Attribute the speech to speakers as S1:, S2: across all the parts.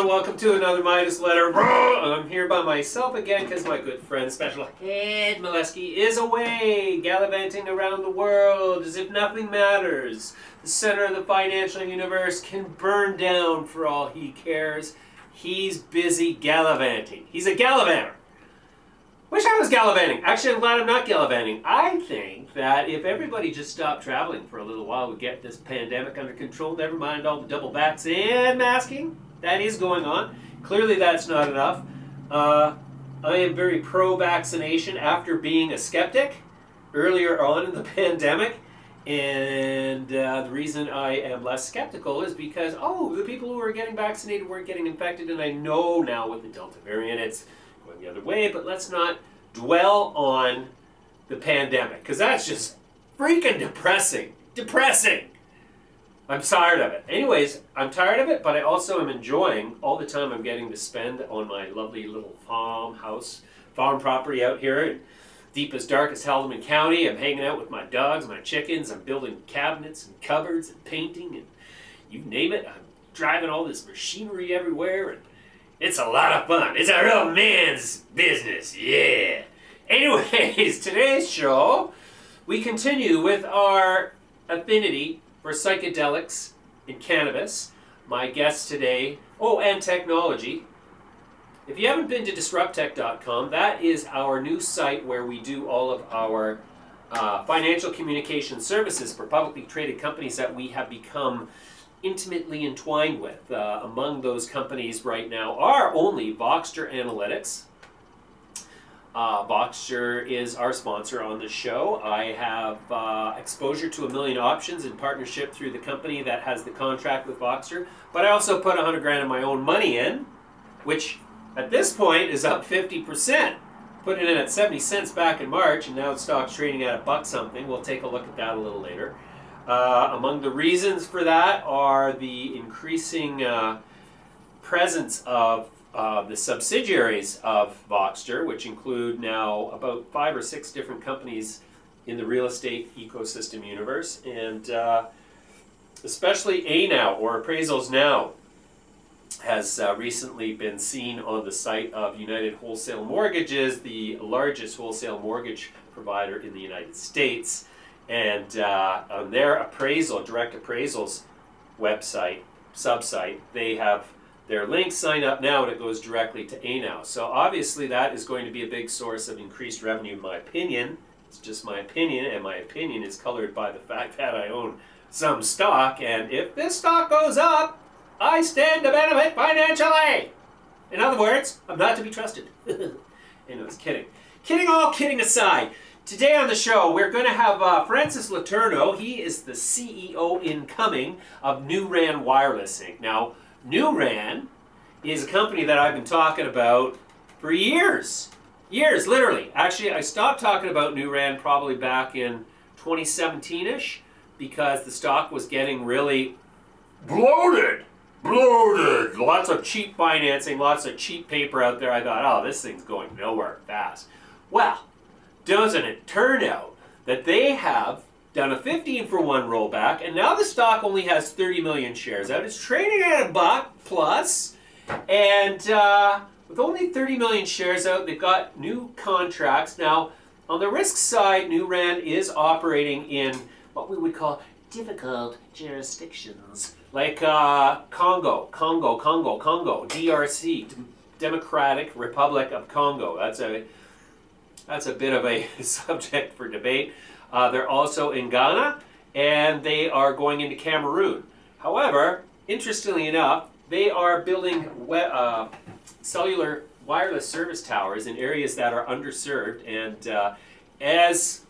S1: Welcome to another Midas Letter RAW. I'm here by myself again because my good friend Special Head Molesky is away, gallivanting around the world as if nothing matters. The center of the financial universe can burn down for all he cares. He's busy gallivanting. He's a gallivanter. Wish I was gallivanting. Actually, I'm glad I'm not gallivanting. I think that if everybody just stopped traveling for a little while, we'd get this pandemic under control. Never mind all the double backs and masking. That is going on. Clearly that's not enough. I am very pro-vaccination after being a skeptic earlier on in the pandemic. And the reason I am less skeptical is because, the people who are getting vaccinated weren't getting infected. And I know now with the Delta variant it's going the other way. But let's not dwell on the pandemic because that's just freaking depressing. Depressing. I'm tired of it. Anyways, I'm tired of it, but I also am enjoying all the time I'm getting to spend on my lovely little farm property out here in deepest, darkest Haldeman County. I'm hanging out with my dogs, my chickens. I'm building cabinets and cupboards and painting and you name it. I'm driving all this machinery everywhere and it's a lot of fun. It's a real man's business, yeah. Anyways, today's show, we continue with our affinity for psychedelics and cannabis. My guest today, and technology. If you haven't been to disrupttech.com, that is our new site where we do all of our financial communication services for publicly traded companies that we have become intimately entwined with. Among those companies right now are only Voxtur Analytics. Voxtur is our sponsor on the show. I have exposure to 1 million options in partnership through the company that has the contract with Voxtur. But I also put $100,000 of my own money in, which at this point is up 50%. Put it in at 70 cents back in March, and now the stock's trading at $1 something. We'll take a look at that a little later. Among the reasons for that are the increasing presence of the subsidiaries of Voxtur, which include now about 5 or 6 different companies in the real estate ecosystem universe, and especially ANOW, or Appraisals Now, has recently been seen on the site of United Wholesale Mortgages, the largest wholesale mortgage provider in the United States, and on their direct appraisals website, subsite, they have their link, sign up now, and it goes directly to ANOW. So obviously that is going to be a big source of increased revenue in my opinion. It's just my opinion, and my opinion is colored by the fact that I own some stock, and if this stock goes up, I stand to benefit financially. In other words, I'm not to be trusted. Anyways, kidding. All kidding aside, today on the show we're going to have Francis Letourneau. He is the CEO incoming of NuRAN Wireless Inc. Now, NuRAN is a company that I've been talking about for years, literally. Actually, I stopped talking about NuRAN probably back in 2017-ish because the stock was getting really bloated. Lots of cheap financing, lots of cheap paper out there. I thought, this thing's going nowhere fast. Well, doesn't it turn out that they have done a 15-for-1 rollback, and now the stock only has 30 million shares out. It's trading at $1 plus, and with only 30 million shares out, they've got new contracts. Now, on the risk side, NuRAN is operating in what we would call difficult jurisdictions, like Congo, DRC, Democratic Republic of Congo. That's a bit of a subject for debate. They're also in Ghana, and they are going into Cameroon. However, interestingly enough, they are building cellular wireless service towers in areas that are underserved. And as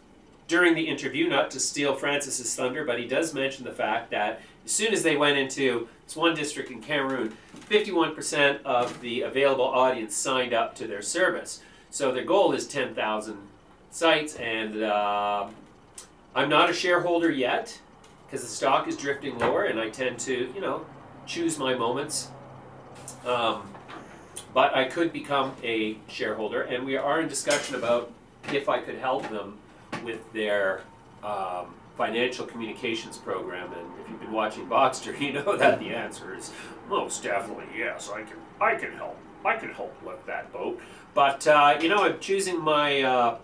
S1: during the interview, not to steal Francis's thunder, but he does mention the fact that as soon as they went into this one district in Cameroon, 51% of the available audience signed up to their service. So their goal is 10,000 sites, and I'm not a shareholder yet because the stock is drifting lower, and I tend to, choose my moments. But I could become a shareholder, and we are in discussion about if I could help them with their financial communications program. And if you've been watching Voxtur, you know that the answer is most definitely yes. I can help. I can help lift that boat. But I'm choosing my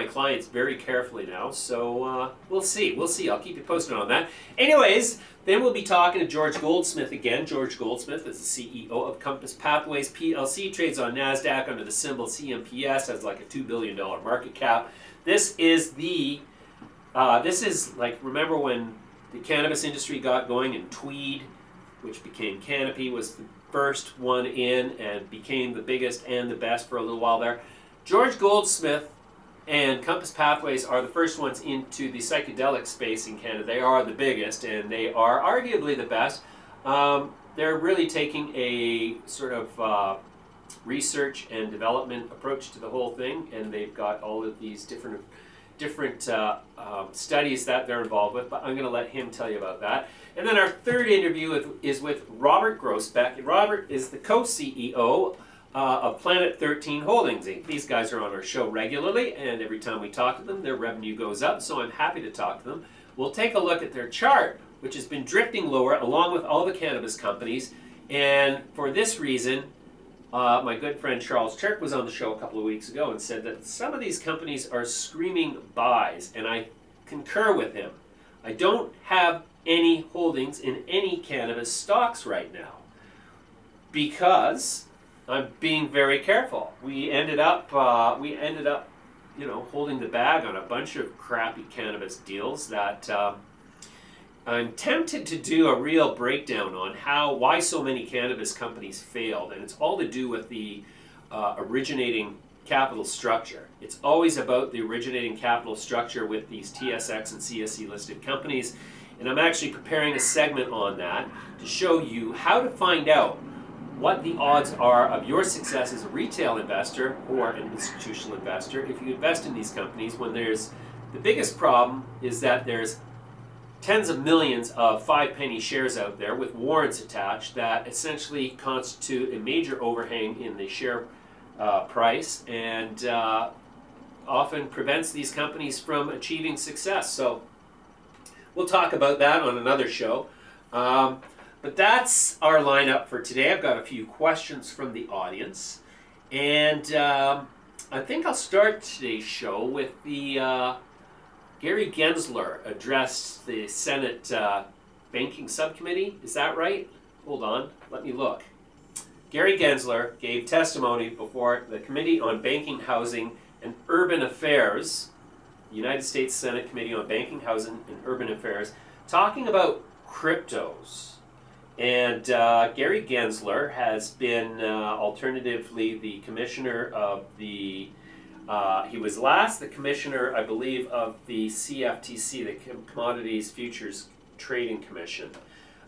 S1: clients very carefully now. So we'll see. I'll keep you posted on that. Anyways, then we'll be talking to George Goldsmith again. George Goldsmith is the CEO of Compass Pathways PLC, trades on NASDAQ under the symbol CMPS, has like a $2 billion market cap. This is like, remember when the cannabis industry got going and Tweed, which became Canopy, was the first one in and became the biggest and the best for a little while there. George Goldsmith and Compass Pathways are the first ones into the psychedelic space in Canada. They are the biggest, and they are arguably the best. They're really taking a sort of research and development approach to the whole thing, and they've got all of these different studies that they're involved with, but I'm going to let him tell you about that. And then our third interview is with Robert Grossbeck. Robert is the co-CEO of Planet 13 Holdings Inc. These guys are on our show regularly, and every time we talk to them, their revenue goes up, so I'm happy to talk to them. We'll take a look at their chart, which has been drifting lower along with all the cannabis companies, and for this reason, my good friend Charles Chirk was on the show a couple of weeks ago and said that some of these companies are screaming buys, and I concur with him. I don't have any holdings in any cannabis stocks right now because I'm being very careful. We ended up, holding the bag on a bunch of crappy cannabis deals that I'm tempted to do a real breakdown on why so many cannabis companies failed, and it's all to do with the originating capital structure. It's always about the originating capital structure with these TSX and CSE listed companies, and I'm actually preparing a segment on that to show you how to find out what the odds are of your success as a retail investor or an institutional investor if you invest in these companies when the biggest problem is that there's tens of millions of 5-penny shares out there with warrants attached that essentially constitute a major overhang in the share price and often prevents these companies from achieving success. So we'll talk about that on another show. But that's our lineup for today. I've got a few questions from the audience. And I think I'll start today's show with the Gary Gensler addressed the Senate Banking Subcommittee. Is that right? Hold on, let me look. Gary Gensler gave testimony before the Committee on Banking, Housing, and Urban Affairs, the United States Senate Committee on Banking, Housing, and Urban Affairs, talking about cryptos. And Gary Gensler has been alternatively the commissioner of the he was last the commissioner, I believe, of the CFTC, the Commodities Futures Trading Commission,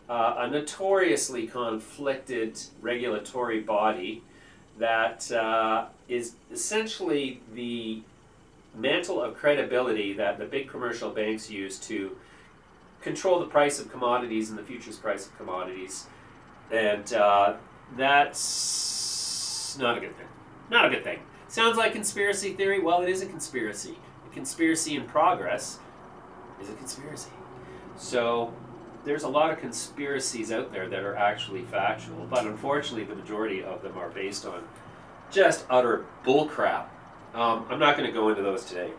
S1: a notoriously conflicted regulatory body that is essentially the mantle of credibility that the big commercial banks use to control the price of commodities and the futures price of commodities. And that's not a good thing. Not a good thing. Sounds like conspiracy theory. Well, it is a conspiracy. A conspiracy in progress is a conspiracy. So there's a lot of conspiracies out there that are actually factual, but unfortunately the majority of them are based on just utter bullcrap. I'm not going to go into those today.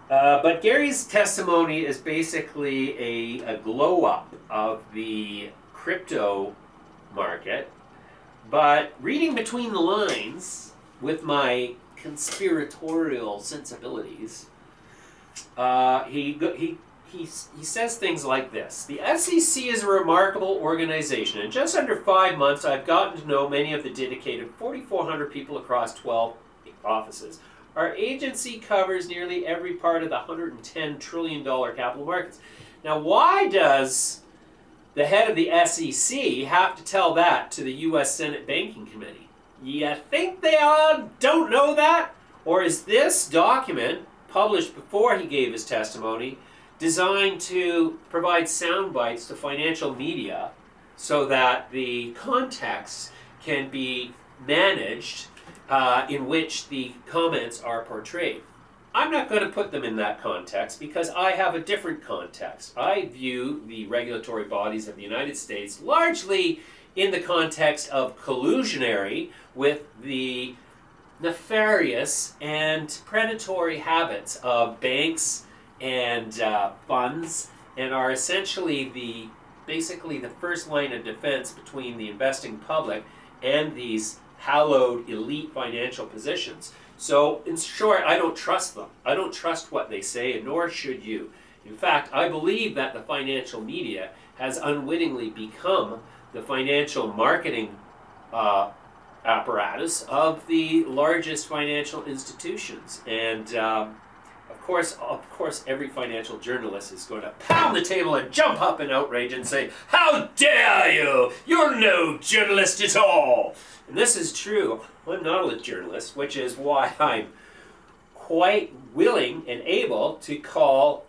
S1: But Gary's testimony is basically a glow-up of the crypto market, but reading between the lines with my conspiratorial sensibilities, he says things like this. The SEC is a remarkable organization. In just under 5 months, I've gotten to know many of the dedicated 4,400 people across 12 offices. Our agency covers nearly every part of the $110 trillion capital markets. Now, why does the head of the SEC have to tell that to the U.S. Senate Banking Committee? You think they all don't know that? Or is this document, published before he gave his testimony, designed to provide sound bites to financial media so that the context can be managed in which the comments are portrayed? I'm not going to put them in that context because I have a different context. I view the regulatory bodies of the United States largely in the context of collusionary with the nefarious and predatory habits of banks and funds, and are essentially basically the first line of defense between the investing public and these hallowed elite financial positions. So, in short, I don't trust them. I don't trust what they say, and nor should you. In fact, I believe that the financial media has unwittingly become the financial marketing apparatus of the largest financial institutions. And of course, every financial journalist is going to pound the table and jump up in outrage and say, "How dare you! You're no journalist at all!" And this is true. I'm not a journalist, which is why I'm quite willing and able to call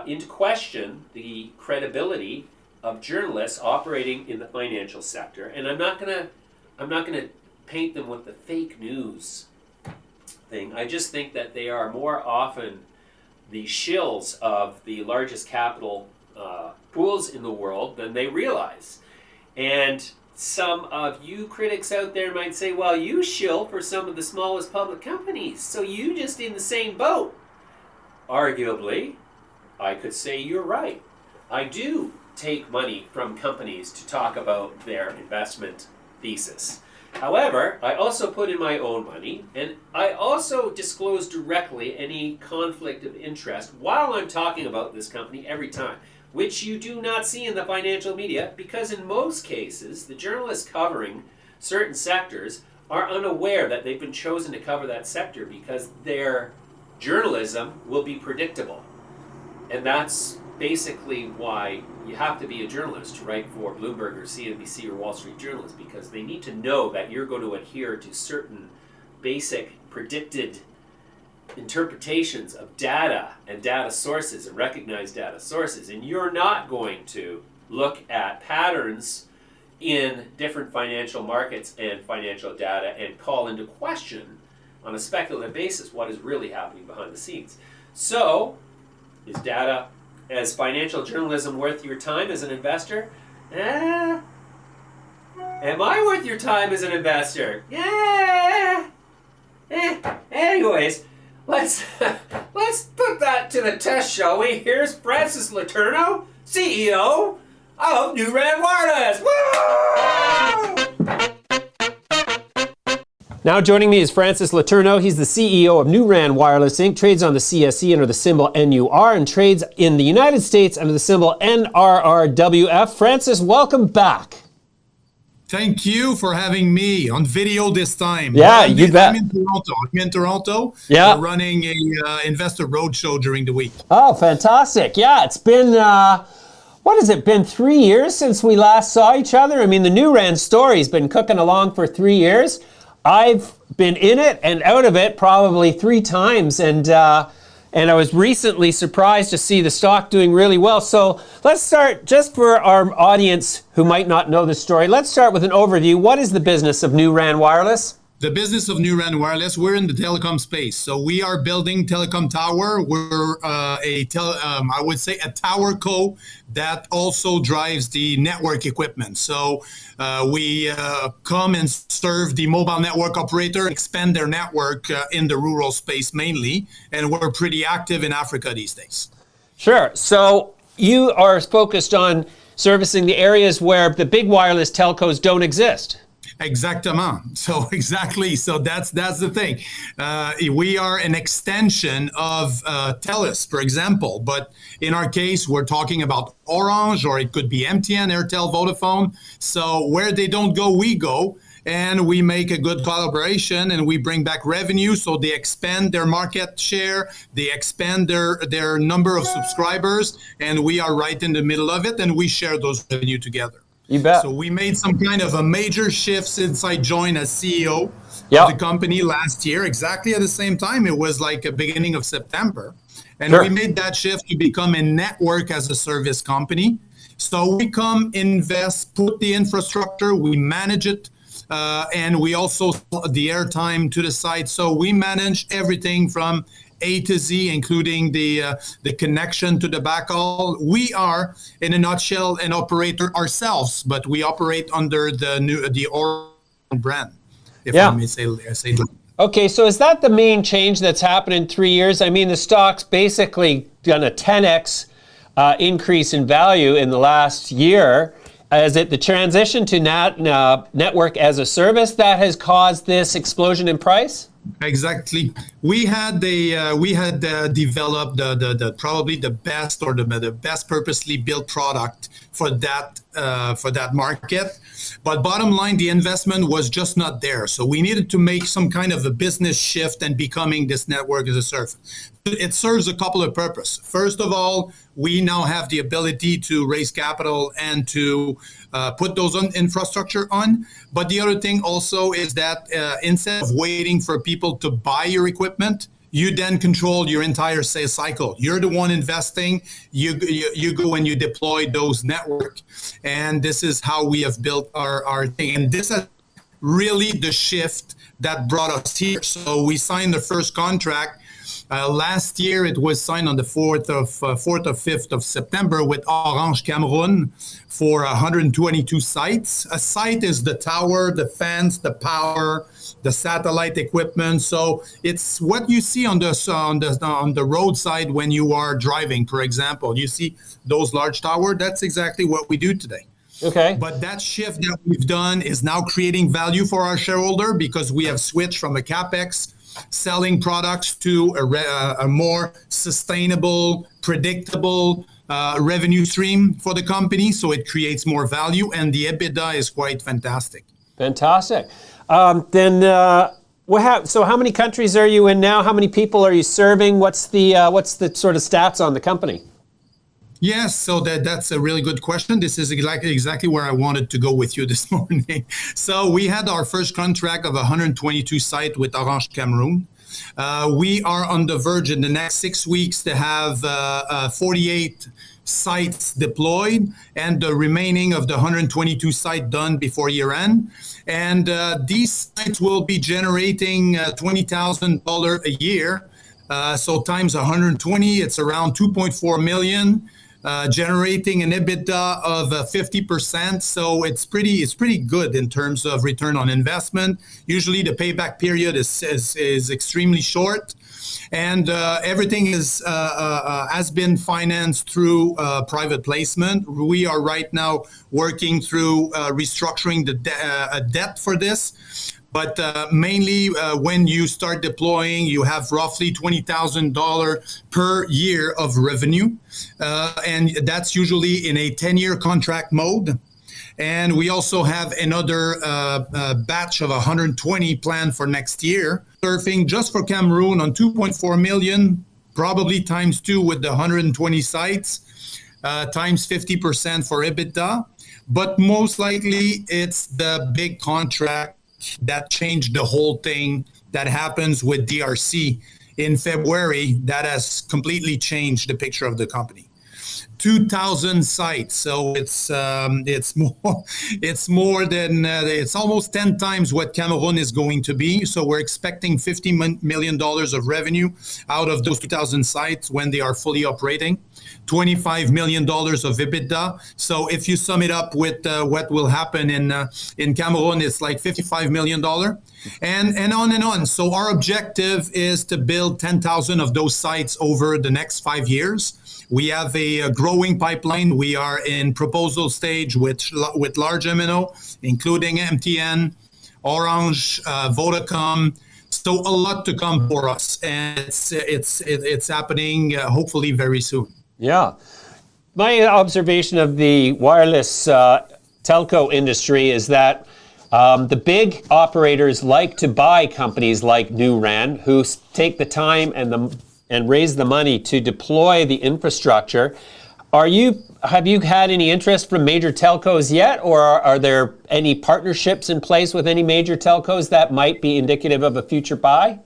S1: into question the credibility of journalists operating in the financial sector. And I'm not gonna paint them with the fake news thing. I just think that they are more often the shills of the largest capital pools in the world than they realize. And some of you critics out there might say, well, you shill for some of the smallest public companies, so you just in the same boat. Arguably, I could say you're right. I do take money from companies to talk about their investment thesis. However, I also put in my own money, and I also disclose directly any conflict of interest while I'm talking about this company every time, which you do not see in the financial media, because in most cases, the journalists covering certain sectors are unaware that they've been chosen to cover that sector because their journalism will be predictable. And that's basically why you have to be a journalist to write for Bloomberg or CNBC or Wall Street Journal, because they need to know that you're going to adhere to certain basic predicted interpretations of data and data sources and recognized data sources, and you're not going to look at patterns in different financial markets and financial data and call into question on a speculative basis what is really happening behind the scenes. So, is data as financial journalism worth your time as an investor? Am I worth your time as an investor? Anyways, let's put that to the test, shall we? Here's Francis Letourneau, CEO of NuRAN Wireless. Woo! Now joining me is Francis Letourneau. He's the CEO of NuRAN Wireless Inc., trades on the CSE under the symbol NUR, and trades in the United States under the symbol NRRWF. Francis, welcome back.
S2: Thank you for having me on video this time.
S1: Yeah, you bet.
S2: I'm in Toronto.
S1: Yeah.
S2: We're running a investor roadshow during the week.
S1: Oh, fantastic. Yeah, it's been, what has it been, 3 years since we last saw each other? I mean, the NuRAN story's been cooking along for 3 years. I've been in it and out of it probably 3 times, and I was recently surprised to see the stock doing really well. So let's start, just for our audience who might not know the story, let's start with an overview. What is the business of NuRAN Wireless?
S2: The business of NuRAN Wireless, we're in the telecom space. So we are building telecom tower. We're I would say a tower co that also drives the network equipment. So we come and serve the mobile network operator, expand their network in the rural space mainly. And we're pretty active in Africa these days. Sure. So you are focused on servicing the areas where the big wireless telcos don't exist. Exactement. So exactly. So that's the thing. We are an extension of TELUS, for example. But in our case, we're talking about Orange, or it could be MTN, Airtel, Vodafone. So where they don't go, we go. and we make a good collaboration, and we bring back revenue. So they expand their market share, they expand their number of subscribers, and we are right in the middle of it, and we share those revenue together.
S3: You bet.
S2: So we made some kind of a major shift since I joined as CEO of the company last year, exactly at the same time. It was like a beginning of September. And we made that shift to become a network as a service company. So we come, invest, put the infrastructure, we manage it, and we also the airtime to the site. So we manage everything from A to Z, including the connection to the backhaul. We are, in a nutshell, an operator ourselves, but we operate under the NuRAN brand, if I may say that.
S3: Okay, so is that the main change that's happened in 3 years? I mean, the stock's basically done a 10x increase in value in the last year. Is it the transition to network as a service that has caused this explosion in price?
S2: Exactly. We had developed the probably the best or the best purposely built product for that market. But bottom line, the investment was just not there. So we needed to make some kind of a business shift and becoming this network as a service. It serves a couple of purposes. First of all, we now have the ability to raise capital and to put those on infrastructure on. But the other thing also is that instead of waiting for people to buy your equipment, you then control your entire sales cycle. You're the one investing. You go and you deploy those network. And this is how we have built our thing. And this is really the shift that brought us here. So we signed the first contract. Last year, it was signed on the 4th or 5th of September with Orange Cameroon for 122 sites. A site is the tower, the fence, the power, the satellite equipment. So it's what you see on the roadside when you are driving, for example. You see those large towers. That's exactly what we do today.
S3: Okay.
S2: But that shift that we've done is now creating value for our shareholder because we have switched from a CapEx selling products to a more sustainable, predictable revenue stream for the company. So it creates more value, and the EBITDA is quite fantastic.
S3: Fantastic. So how many countries are you in now? How many people are you serving? What's the sort of stats on the company?
S2: Yes, so that's a really good question. This is exactly where I wanted to go with you this morning. So we had our first contract of 122 sites with Orange Cameroon. We are on the verge in the next 6 weeks to have 48 sites deployed and the remaining of the 122 sites done before year end. And these sites will be generating $20,000 a year. So times 120, it's around 2.4 million. Generating an EBITDA of 50%, so it's pretty good in terms of return on investment. Usually, the payback period is extremely short, and everything has been financed through private placement. We are right now working through restructuring the debt for this. But mainly when you start deploying, you have roughly $20,000 per year of revenue. And that's usually in a 10-year contract mode. And we also have another batch of 120 planned for next year. Surfing just for Cameroon on 2.4 million, probably times 2 with the 120 sites, times 50% for EBITDA. But most likely it's the big contract that changed the whole thing that happens with DRC in February that has completely changed the picture of the company. 2,000 sites, so it's almost 10 times what Cameroon is going to be. So we're expecting $50 million of revenue out of those 2,000 sites when they are fully operating. $25 million of EBITDA. So if you sum it up with what will happen in Cameroon, it's like $55 million, and on and on. So our objective is to build 10,000 of those sites over the next 5 years. We have a growing pipeline. We are in proposal stage with large MNO, including MTN, Orange, Vodacom. So a lot to come for us, and it's happening hopefully very soon.
S3: Yeah. My observation of the wireless telco industry is that The big operators like to buy companies like NuRAN, who take the time and raise the money to deploy the infrastructure. Have you had any interest from major telcos yet, or are there any partnerships in place with any major telcos that might be indicative of a future buy?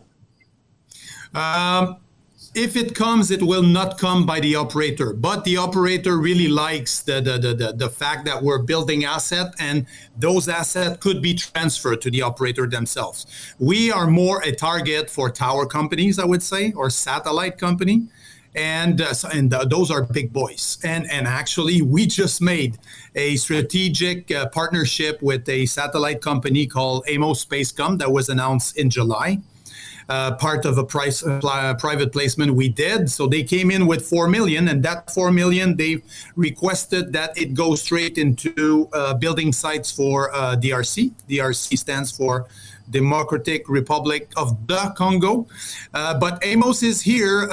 S2: If it comes, it will not come by the operator, but the operator really likes the fact that we're building asset, and those assets could be transferred to the operator themselves. We are more a target for tower companies, I would say, or satellite company, and those are big boys. And actually, we just made a strategic partnership with a satellite company called Amos Spacecom that was announced in July. Part of a private placement we did. So they came in with 4 million, and that 4 million, they requested that it go straight into building sites for DRC. DRC stands for Democratic Republic of the Congo. But Amos is here.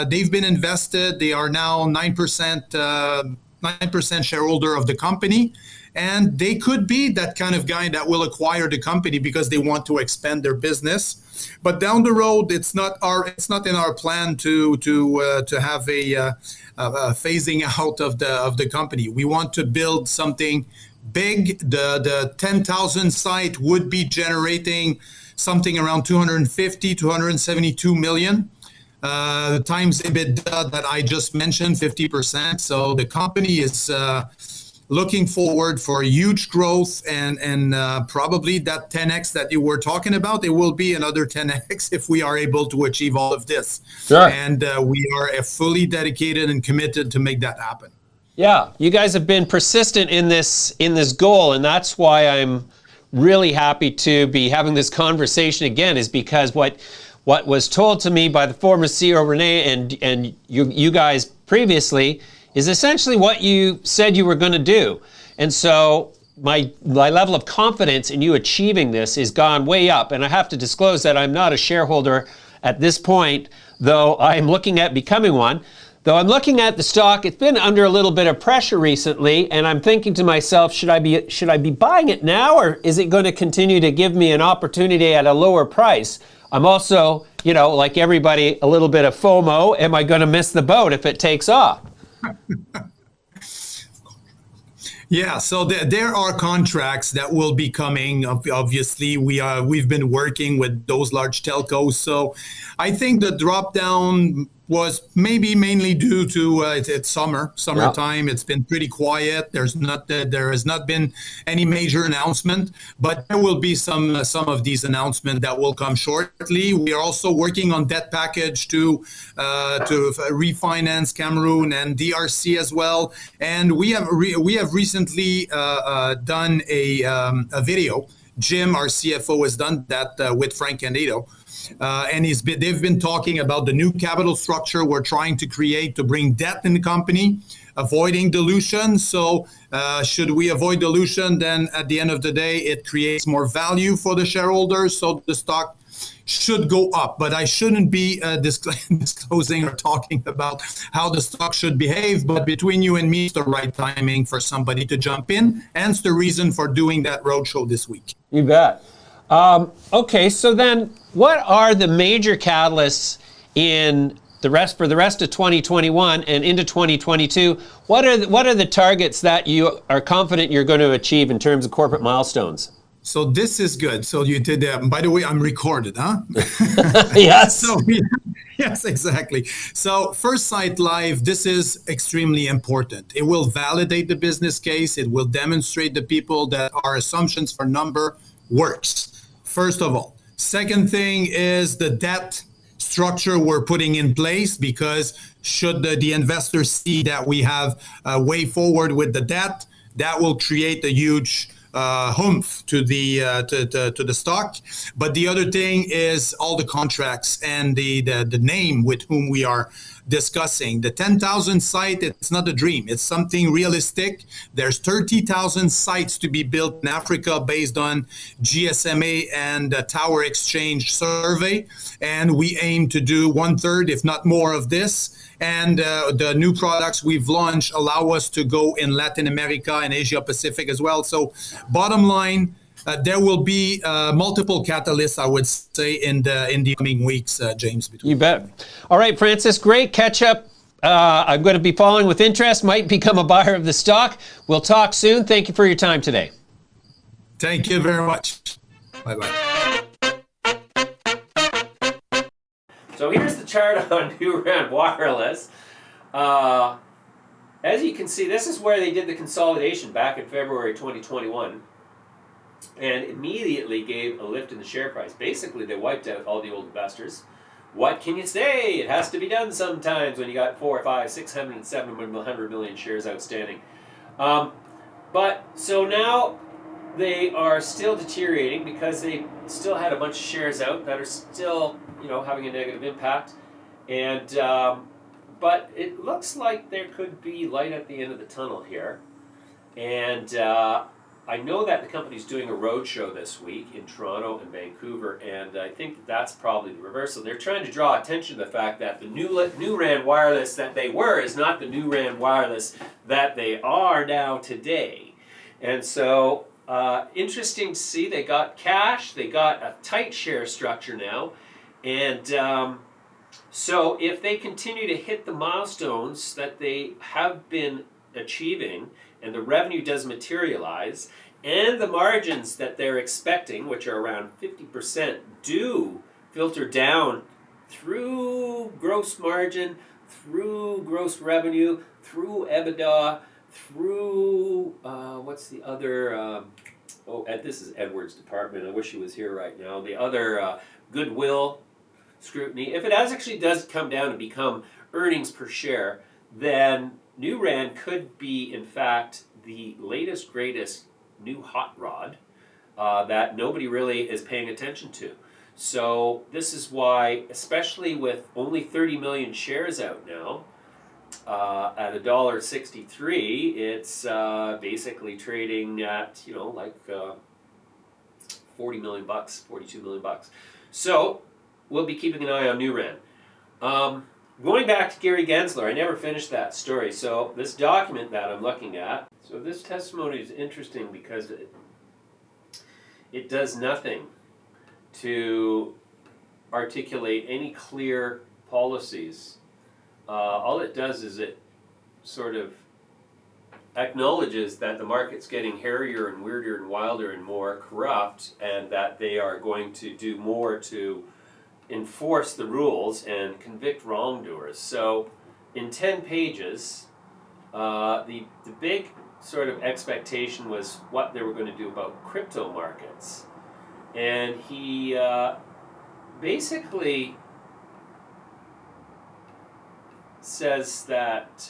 S2: They've been invested. They are now 9% shareholder of the company. And they could be that kind of guy that will acquire the company because they want to expand their business. But down the road, it's not in our plan to have a phasing out of the company. We want to build something big. The 10,000 site would be generating something around 250, 272 million. Times EBITDA that I just mentioned, 50%. So the company is looking forward for huge growth, and probably that 10x that you were talking about, it will be another 10x if we are able to achieve all of this.
S3: Sure.
S2: And we are fully dedicated and committed to make that happen.
S3: Yeah, you guys have been persistent in this goal, and that's why I'm really happy to be having this conversation again, is because what was told to me by the former CEO Renee and you guys previously is essentially what you said you were going to do. And so my level of confidence in you achieving this is gone way up. And I have to disclose that I'm not a shareholder at this point, though I'm looking at becoming one. Though I'm looking at the stock, it's been under a little bit of pressure recently, and I'm thinking to myself, should I be buying it now, or is it going to continue to give me an opportunity at a lower price? I'm also, like everybody, a little bit of FOMO. Am I going to miss the boat if it takes off?
S2: Yeah, so there are contracts that will be coming. Obviously, we've been working with those large telcos. So I think the drop down was maybe mainly due to it's summertime. It's been pretty quiet. There has not been any major announcement, but there will be some of these announcements that will come shortly. We are also working on debt package to refinance Cameroon and DRC as well, and we have recently done a video. Jim, our CFO, has done that with Frank Candido. And they've been talking about the new capital structure we're trying to create to bring debt in the company, avoiding dilution. So should we avoid dilution, then at the end of the day, it creates more value for the shareholders. So the stock should go up, but I shouldn't be disclosing or talking about how the stock should behave. But between you and me, it's the right timing for somebody to jump in. Hence the reason for doing that roadshow this week.
S3: You bet. Okay, so then what are the major catalysts for the rest of 2021 and into 2022? What are the targets that you are confident you're going to achieve in terms of corporate milestones?
S2: So this is good. So you did that. By the way, I'm recorded, huh?
S3: Yes.
S2: Yes, exactly. So First Sight Live, this is extremely important. It will validate the business case. It will demonstrate to people that our assumptions for number works, first of all. Second thing is the debt structure we're putting in place, because should the investors see that we have a way forward with the debt, that will create a huge humph to the stock. But the other thing is all the contracts and the name with whom we are discussing. The 10,000 site, it's not a dream. It's something realistic. There's 30,000 sites to be built in Africa based on GSMA and Tower Exchange survey. And we aim to do 1/3, if not more, of this. And the new products we've launched allow us to go in Latin America and Asia Pacific as well. So bottom line, there will be multiple catalysts, I would say, in the coming weeks, James.
S3: You bet. All right, Francis, great catch up. I'm going to be following with interest, might become a buyer of the stock. We'll talk soon. Thank you for your time today.
S2: Thank you very much. Bye-bye.
S1: So here's the chart on NuRAN Wireless. As you can see, this is where they did the consolidation back in February 2021 and immediately gave a lift in the share price. Basically, they wiped out all the old investors. What can you say? It has to be done sometimes when you got 400, 500, 600, 700 million shares outstanding. But so now they are still deteriorating because they still had a bunch of shares out that are still, having a negative impact. And but it looks like there could be light at the end of the tunnel here. And I know that the company's doing a roadshow this week in Toronto and Vancouver, and I think that's probably the reversal. They're trying to draw attention to the fact that the NuRAN Wireless that they were is not the NuRAN Wireless that they are now today. And so, interesting to see, they got cash, they got a tight share structure now, and so if they continue to hit the milestones that they have been achieving, and the revenue does materialize, and the margins that they're expecting, which are around 50%, do filter down through gross margin, through gross revenue, through EBITDA, through, what's the other, this is Edward's department, I wish he was here right now, the other goodwill scrutiny. If it actually does come down and become earnings per share, then NuRAN could be, in fact, the latest, greatest new hot rod that nobody really is paying attention to. So this is why, especially with only 30 million shares out now, at $1.63, it's basically trading at, 40 million bucks, 42 million bucks. So we'll be keeping an eye on NuRAN. Going back to Gary Gensler, I never finished that story. So this document that I'm looking at, so this testimony is interesting because it does nothing to articulate any clear policies. All it does is it sort of acknowledges that the market's getting hairier and weirder and wilder and more corrupt, and that they are going to do more to enforce the rules and convict wrongdoers. So in 10 pages, the big sort of expectation was what they were going to do about crypto markets. And he basically says that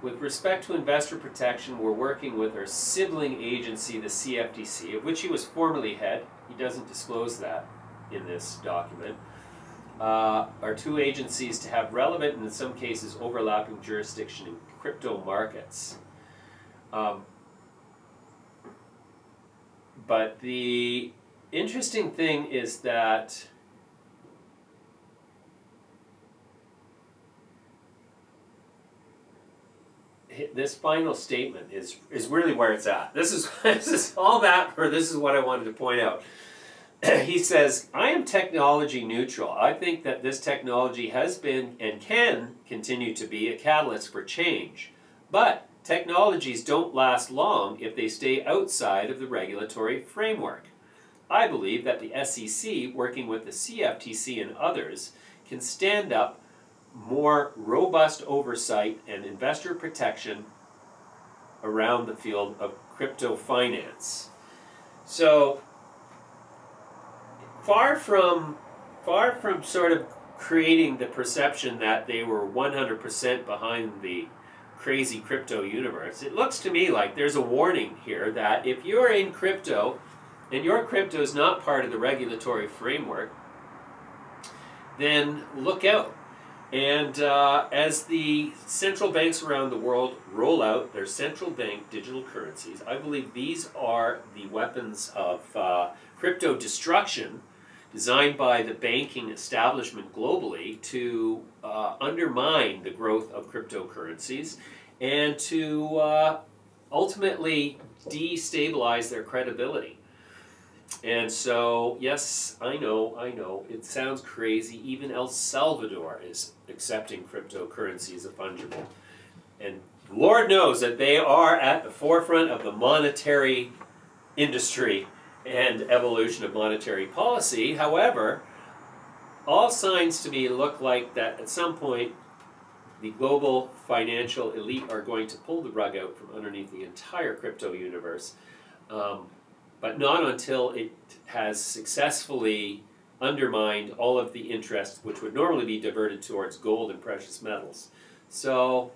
S1: with respect to investor protection, we're working with our sibling agency, the CFTC, of which he was formerly head. He doesn't disclose that in this document. Our two agencies to have relevant and in some cases overlapping jurisdiction in crypto markets. But the interesting thing is that this final statement is really where it's at. This is all that, or this is what I wanted to point out. He says, I am technology neutral. I think that this technology has been and can continue to be a catalyst for change. But technologies don't last long if they stay outside of the regulatory framework. I believe that the SEC, working with the CFTC and others, can stand up more robust oversight and investor protection around the field of crypto finance. So far from sort of creating the perception that they were 100% behind the crazy crypto universe, it looks to me like there's a warning here that if you're in crypto and your crypto is not part of the regulatory framework, then look out. And as the central banks around the world roll out their central bank digital currencies, I believe these are the weapons of crypto destruction designed by the banking establishment globally to undermine the growth of cryptocurrencies and to ultimately destabilize their credibility. And so, yes, I know, it sounds crazy. Even El Salvador is accepting cryptocurrency as a fungible. And Lord knows that they are at the forefront of the monetary industry and evolution of monetary policy. However, all signs to me look like that at some point the global financial elite are going to pull the rug out from underneath the entire crypto universe, but not until it has successfully undermined all of the interest which would normally be diverted towards gold and precious metals. So,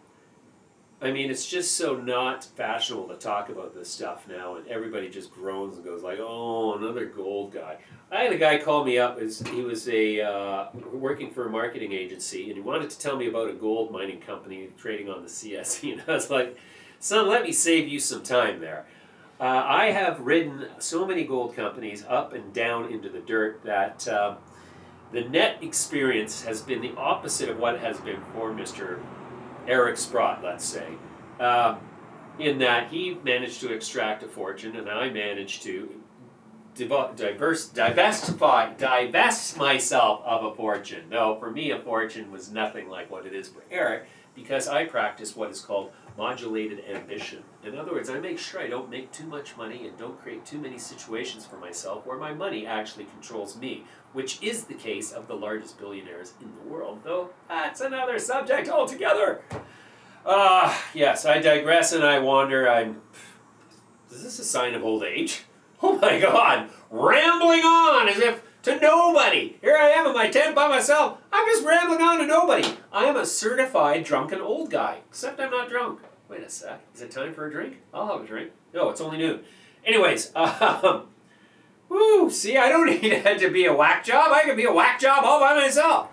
S1: I mean, it's just so not fashionable to talk about this stuff now, and everybody just groans and goes like, oh, another gold guy. I had a guy call me up. He was working for a marketing agency, and he wanted to tell me about a gold mining company trading on the CSE, and I was like, son, let me save you some time there. I have ridden so many gold companies up and down into the dirt that the net experience has been the opposite of what has been for Mr. Eric Sprott, let's say, in that he managed to extract a fortune and I managed to divest myself of a fortune. Though for me a fortune was nothing like what it is for Eric, because I practice what is called modulated ambition. In other words, I make sure I don't make too much money and don't create too many situations for myself where my money actually controls me, which is the case of the largest billionaires in the world, though that's another subject altogether. Yes, I digress and I wander. Is this a sign of old age? Oh my God, rambling on as if to nobody. Here I am in my tent by myself. I'm just rambling on to nobody. I am a certified drunken old guy, except I'm not drunk. Wait a sec, is it time for a drink? I'll have a drink. No, it's only noon. Anyways, woo, see, I don't need it to be a whack job. I can be a whack job all by myself.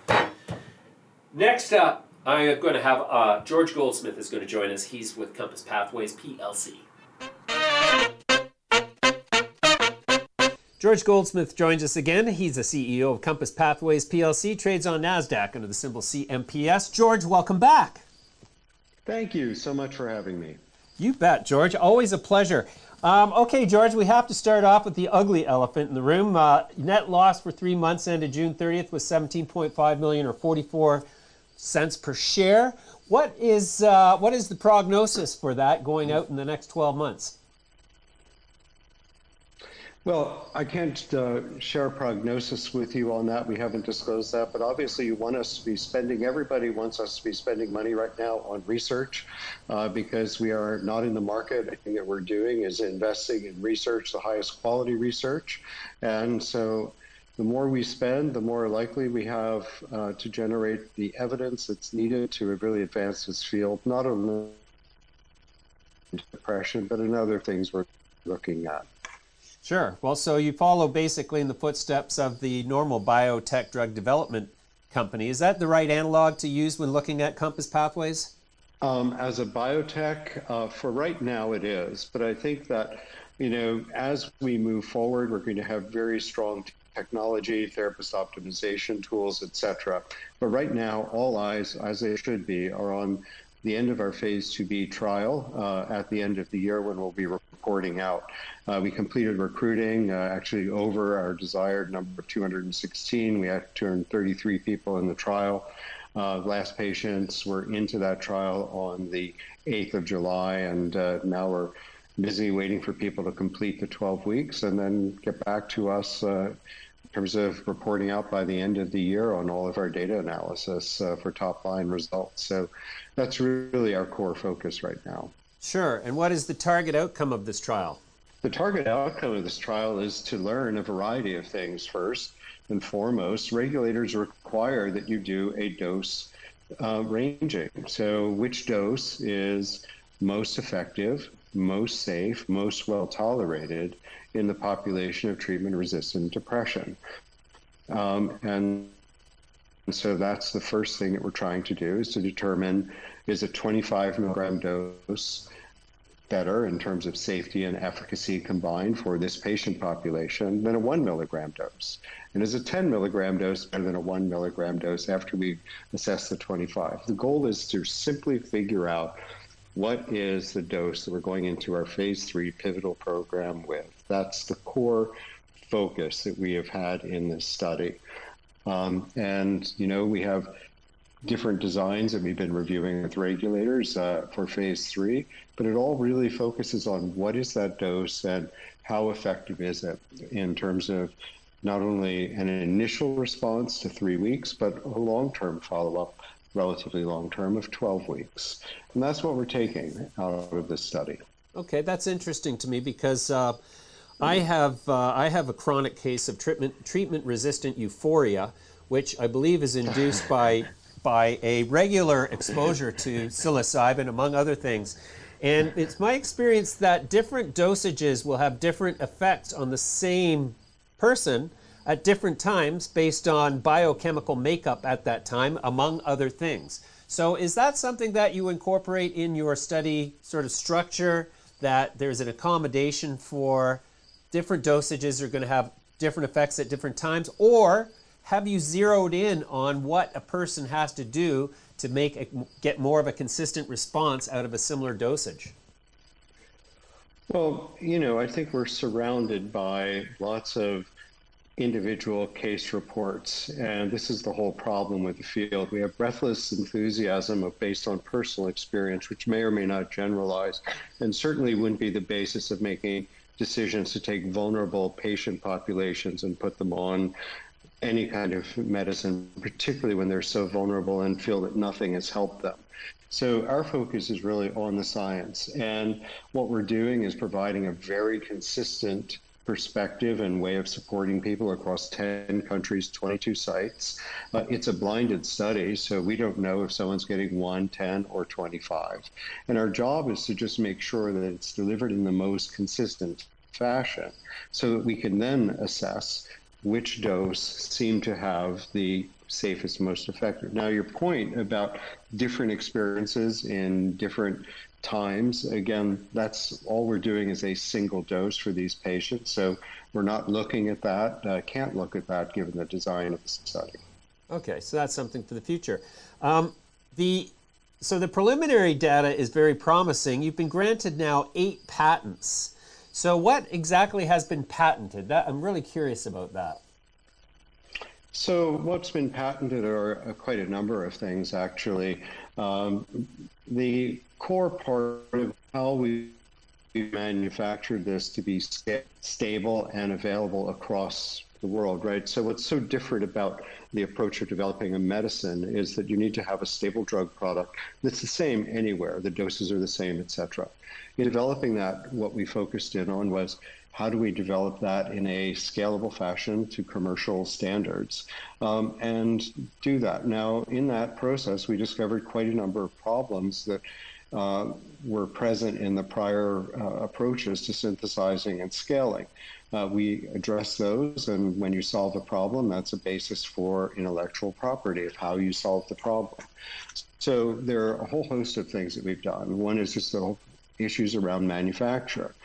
S1: Next up, I'm going to have George Goldsmith is going to join us. He's with Compass Pathways, PLC. George Goldsmith joins us again. He's the CEO of Compass Pathways PLC, trades on NASDAQ under the symbol CMPS. George, welcome back.
S4: Thank you so much for having me.
S3: You bet, George. Always a pleasure. Okay, George, we have to start off with the ugly elephant in the room. Net loss for 3 months ended June 30th was $17.5 million or 44 cents per share. What is the prognosis for that going out in the next 12 months?
S4: Well, I can't share a prognosis with you on that. We haven't disclosed that, but obviously you want us to be spending, everybody wants us to be spending money right now on research because we are not in the market. The thing that we're doing is investing in research, the highest quality research. And so the more we spend, the more likely we have to generate the evidence that's needed to really advance this field, not only in depression, but in other things we're looking at.
S3: Sure. Well, so you follow basically in the footsteps of the normal biotech drug development company. Is that the right analog to use when looking at Compass Pathways?
S4: As a biotech, for right now it is. But I think that, as we move forward, we're going to have very strong technology, therapist optimization tools, etc. But right now, all eyes, as they should be, are on the end of our phase 2B trial at the end of the year when we'll be reporting out. We completed recruiting actually over our desired number of 216. We had 233 people in the trial. Last patients were into that trial on the 8th of July, and now we're busy waiting for people to complete the 12 weeks and then get back to us in terms of reporting out by the end of the year on all of our data analysis for top-line results. So that's really our core focus right now.
S3: Sure. And what is the target outcome of this trial?
S4: The target outcome of this trial is to learn a variety of things. First and foremost, regulators require that you do a dose ranging. So which dose is most effective, most safe, most well tolerated in the population of treatment-resistant depression? And so that's the first thing that we're trying to do, is to determine, is a 25 milligram dose better in terms of safety and efficacy combined for this patient population than a 1 milligram dose? And is a 10 milligram dose better than a 1 milligram dose after we assess the 25? The goal is to simply figure out what is the dose that we're going into our phase 3 pivotal program with. That's the core focus that we have had in this study. And, we have different designs that we've been reviewing with regulators for phase 3, but it all really focuses on what is that dose and how effective is it in terms of not only an initial response to 3 weeks, but a long-term follow-up, relatively long-term of 12 weeks. And that's what we're taking out of this study.
S3: Okay, that's interesting to me because I have a chronic case of treatment-resistant euphoria, which I believe is induced by a regular exposure to psilocybin, among other things. And it's my experience that different dosages will have different effects on the same person at different times based on biochemical makeup at that time, among other things. So is that something that you incorporate in your study sort of structure, that there's an accommodation for different dosages are going to have different effects at different times? Or have you zeroed in on what a person has to do to get more of a consistent response out of a similar dosage?
S4: Well, I think we're surrounded by lots of individual case reports, and this is the whole problem with the field. We have breathless enthusiasm based on personal experience, which may or may not generalize, and certainly wouldn't be the basis of making decisions to take vulnerable patient populations and put them on any kind of medicine, particularly when they're so vulnerable and feel that nothing has helped them. So our focus is really on the science. And what we're doing is providing a very consistent perspective and way of supporting people across 10 countries, 22 sites. It's a blinded study, so we don't know if someone's getting 1, 10, or 25. And our job is to just make sure that it's delivered in the most consistent fashion so that we can then assess which dose seemed to have the safest, most effective. Now, your point about different experiences in different times, again, that's all we're doing is a single dose for these patients. So we're not looking at that, can't look at that given the design of the study.
S3: Okay, so that's something for the future. So the preliminary data is very promising. You've been granted now 8 patents. So what exactly has been patented? I'm really curious about that.
S4: So what's been patented are quite a number of things, actually. The core part of how we manufactured this to be stable and available across the world, right? So what's so different about the approach of developing a medicine is that you need to have a stable drug product that's the same anywhere. The doses are the same, et cetera. In developing that, what we focused in on was how do we develop that in a scalable fashion to commercial standards and do that. Now, in that process, we discovered quite a number of problems that were present in the prior approaches to synthesizing and scaling. We address those, and when you solve a problem, that's a basis for intellectual property of how you solve the problem. So there are a whole host of things that we've done. One is just the issues around manufacture.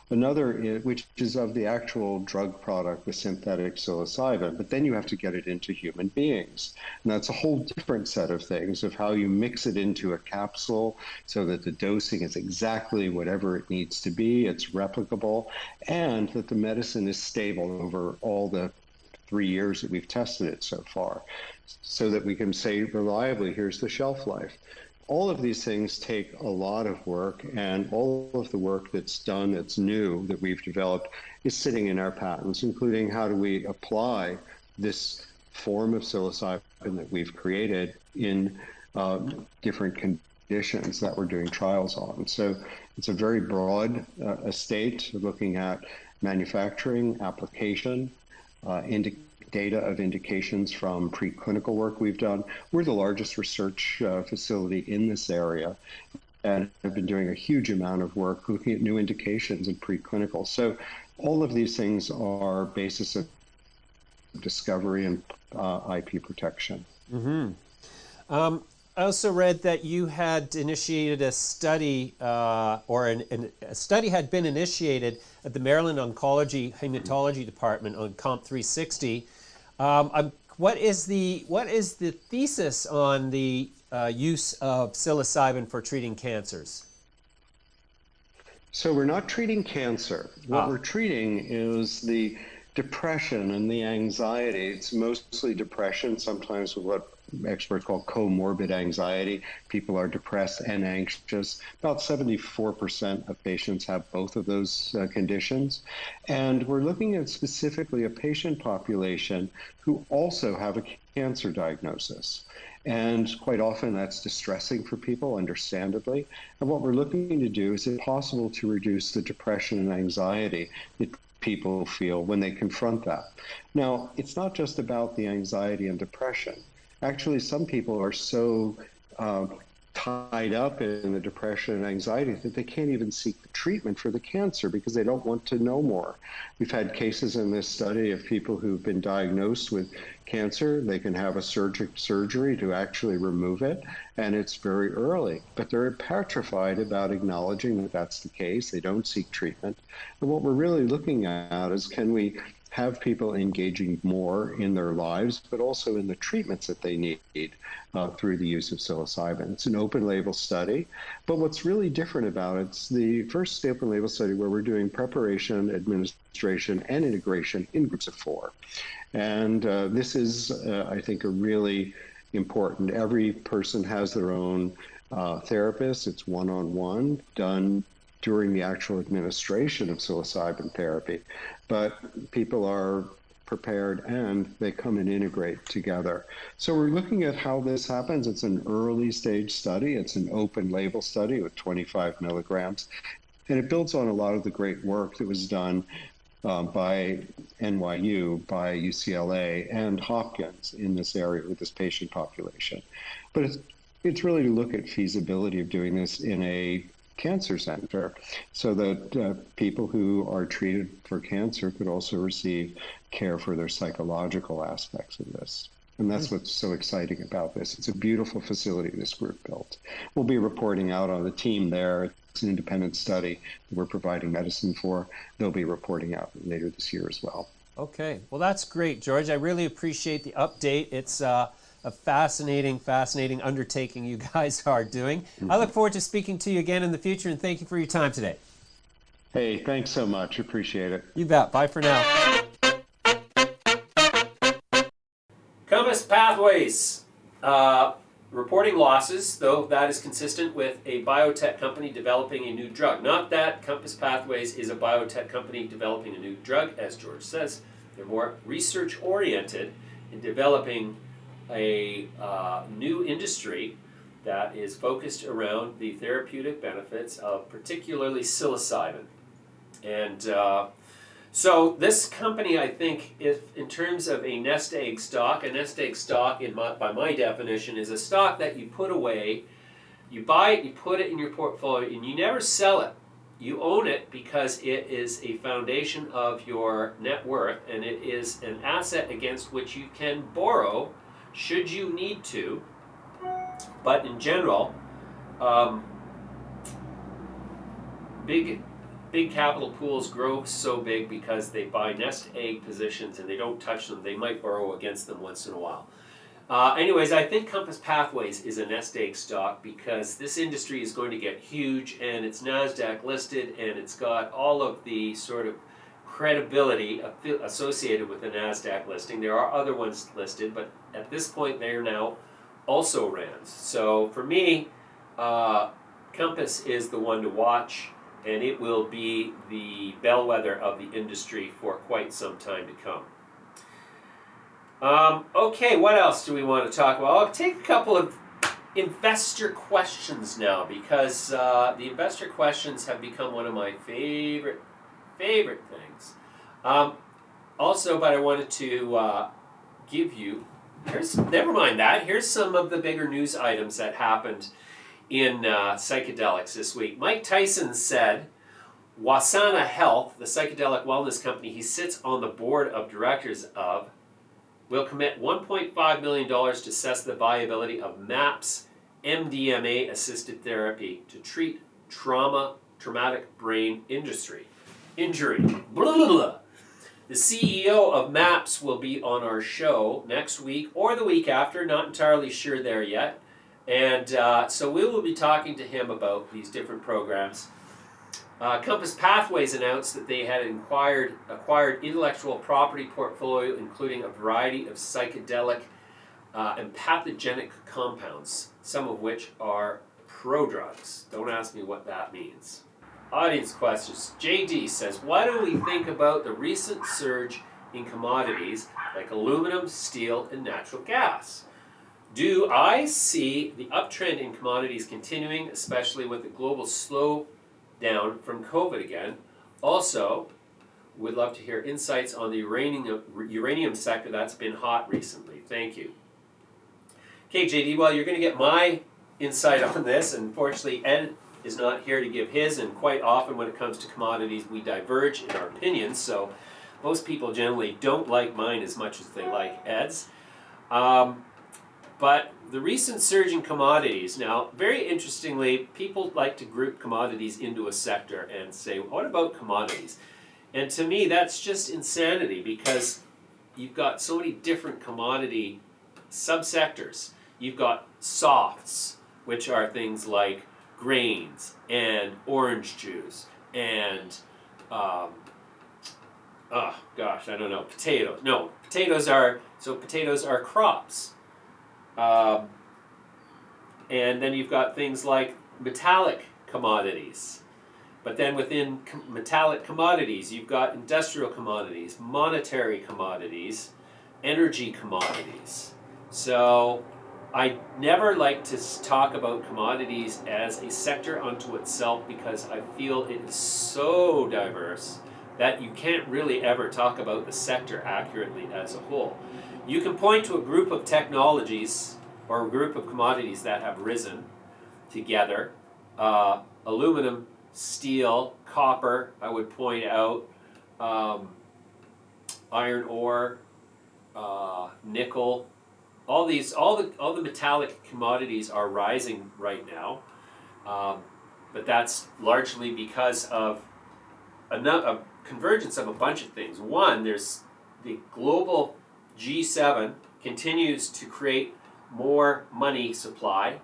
S4: Another, which is of the actual drug product, the synthetic psilocybin, but then you have to get it into human beings. And that's a whole different set of things of how you mix it into a capsule so that the dosing is exactly whatever it needs to be, it's replicable, and that the medicine is stable over all the 3 years that we've tested it so far, so that we can say reliably, here's the shelf life. All of these things take a lot of work, and all of the work that's done that's new that we've developed is sitting in our patents, including how do we apply this form of psilocybin that we've created in different conditions that we're doing trials on. So it's a very broad estate looking at manufacturing, application, data of indications from preclinical work we've done. We're the largest research facility in this area and have been doing a huge amount of work looking at new indications in preclinical. So all of these things are basis of discovery and IP protection.
S3: Mm-hmm. I also read that you had initiated a study, or a study had been initiated at the Maryland Oncology Hematology Department on COMP360. What is the thesis on the use of psilocybin for treating cancers?
S4: So we're not treating cancer. What we're treating is the depression and the anxiety. It's mostly depression, sometimes with what experts call comorbid anxiety. People are depressed and anxious. About 74% of patients have both of those conditions. And we're looking at specifically a patient population who also have a cancer diagnosis. And quite often that's distressing for people, understandably. And what we're looking to do is it possible to reduce the depression and anxiety that people feel when they confront that. Now, it's not just about the anxiety and depression. Actually, some people are so tied up in the depression and anxiety that they can't even seek the treatment for the cancer because they don't want to know more. We've had cases in this study of people who've been diagnosed with cancer. They can have a surgery to actually remove it, and it's very early. But they're petrified about acknowledging that that's the case. They don't seek treatment. And what we're really looking at is, can we have people engaging more in their lives, but also in the treatments that they need through the use of psilocybin. It's an open label study, but what's really different about it's the first open label study where we're doing preparation, administration, and integration in groups of 4. And this is, I think, a really important. Every person has their own therapist. It's one-on-one, done during the actual administration of psilocybin therapy. But people are prepared and they come and integrate together. So we're looking at how this happens. It's an early stage study. It's an open label study with 25 milligrams. And it builds on a lot of the great work that was done by NYU, by UCLA, and Hopkins in this area with this patient population. But it's really to look at feasibility of doing this in a cancer center so that people who are treated for cancer could also receive care for their psychological aspects of this. And that's what's so exciting about this. It's a beautiful facility this group built. We'll be reporting out on the team there. It's an independent study that we're providing medicine for. They'll be reporting out later this year as well.
S3: Okay, well that's great, George. I really appreciate the update. It's a fascinating undertaking you guys are doing. I look forward to speaking to you again in the future, and thank you for your time today.
S4: Hey, thanks so much. Appreciate it.
S3: You bet. Bye for now.
S1: Compass Pathways. Reporting losses, though that is consistent with a biotech company developing a new drug. Not that Compass Pathways is a biotech company developing a new drug, as George says. They're more research-oriented in developing a new industry that is focused around the therapeutic benefits of particularly psilocybin. And so this company, I think, if in terms of a nest egg stock, by my definition, is a stock that you put away, you buy it, you put it in your portfolio, and you never sell it. You own it because it is a foundation of your net worth, and it is an asset against which you can borrow should you need to. But in general, big capital pools grow so big because they buy nest egg positions and they don't touch them. They might borrow against them once in a while. Anyways, I think Compass Pathways is a nest egg stock because this industry is going to get huge, and it's NASDAQ listed, and it's got all of the sort of credibility associated with the NASDAQ listing. There are other ones listed, but at this point they are now also RANs. So for me, Compass is the one to watch, and it will be the bellwether of the industry for quite some time to come. Okay, what else do we want to talk about? I'll take a couple of investor questions now, because the investor questions have become one of my favorite things. Also, but I wanted to give you, never mind that, here's some of the bigger news items that happened in psychedelics this week. Mike Tyson said Wasana Health, the psychedelic wellness company he sits on the board of directors of, will commit $1.5 million to assess the viability of MAPS MDMA-assisted therapy to treat traumatic brain injury. Blah, blah, blah. The CEO of MAPS will be on our show next week or the week after, not entirely sure there yet. And so we will be talking to him about these different programs. Compass Pathways announced that they had acquired intellectual property portfolio including a variety of psychedelic and pathogenic compounds, some of which are prodrugs. Don't ask me what that means. Audience questions. JD says, what do we think about the recent surge in commodities like aluminum, steel, and natural gas? Do I see the uptrend in commodities continuing, especially with the global slowdown from COVID again? Also, would love to hear insights on the uranium sector that's been hot recently. Thank you. Okay, JD, well, you're going to get my insight on this, and fortunately, Ed is not here to give his, and quite often when it comes to commodities, we diverge in our opinions, so most people generally don't like mine as much as they like Ed's. But the recent surge in commodities, now, very interestingly, people like to group commodities into a sector and say, what about commodities? And to me, that's just insanity because you've got so many different commodity subsectors. You've got softs, which are things like grains and orange juice and, potatoes. No, potatoes are crops. And then you've got things like metallic commodities. But then within metallic commodities, you've got industrial commodities, monetary commodities, energy commodities. So I never like to talk about commodities as a sector unto itself because I feel it is so diverse that you can't really ever talk about the sector accurately as a whole. You can point to a group of technologies or a group of commodities that have risen together. Aluminum, steel, copper, I would point out, iron ore, nickel. All the metallic commodities are rising right now, but that's largely because of a convergence of a bunch of things. One, there's the global G7 continues to create more money supply,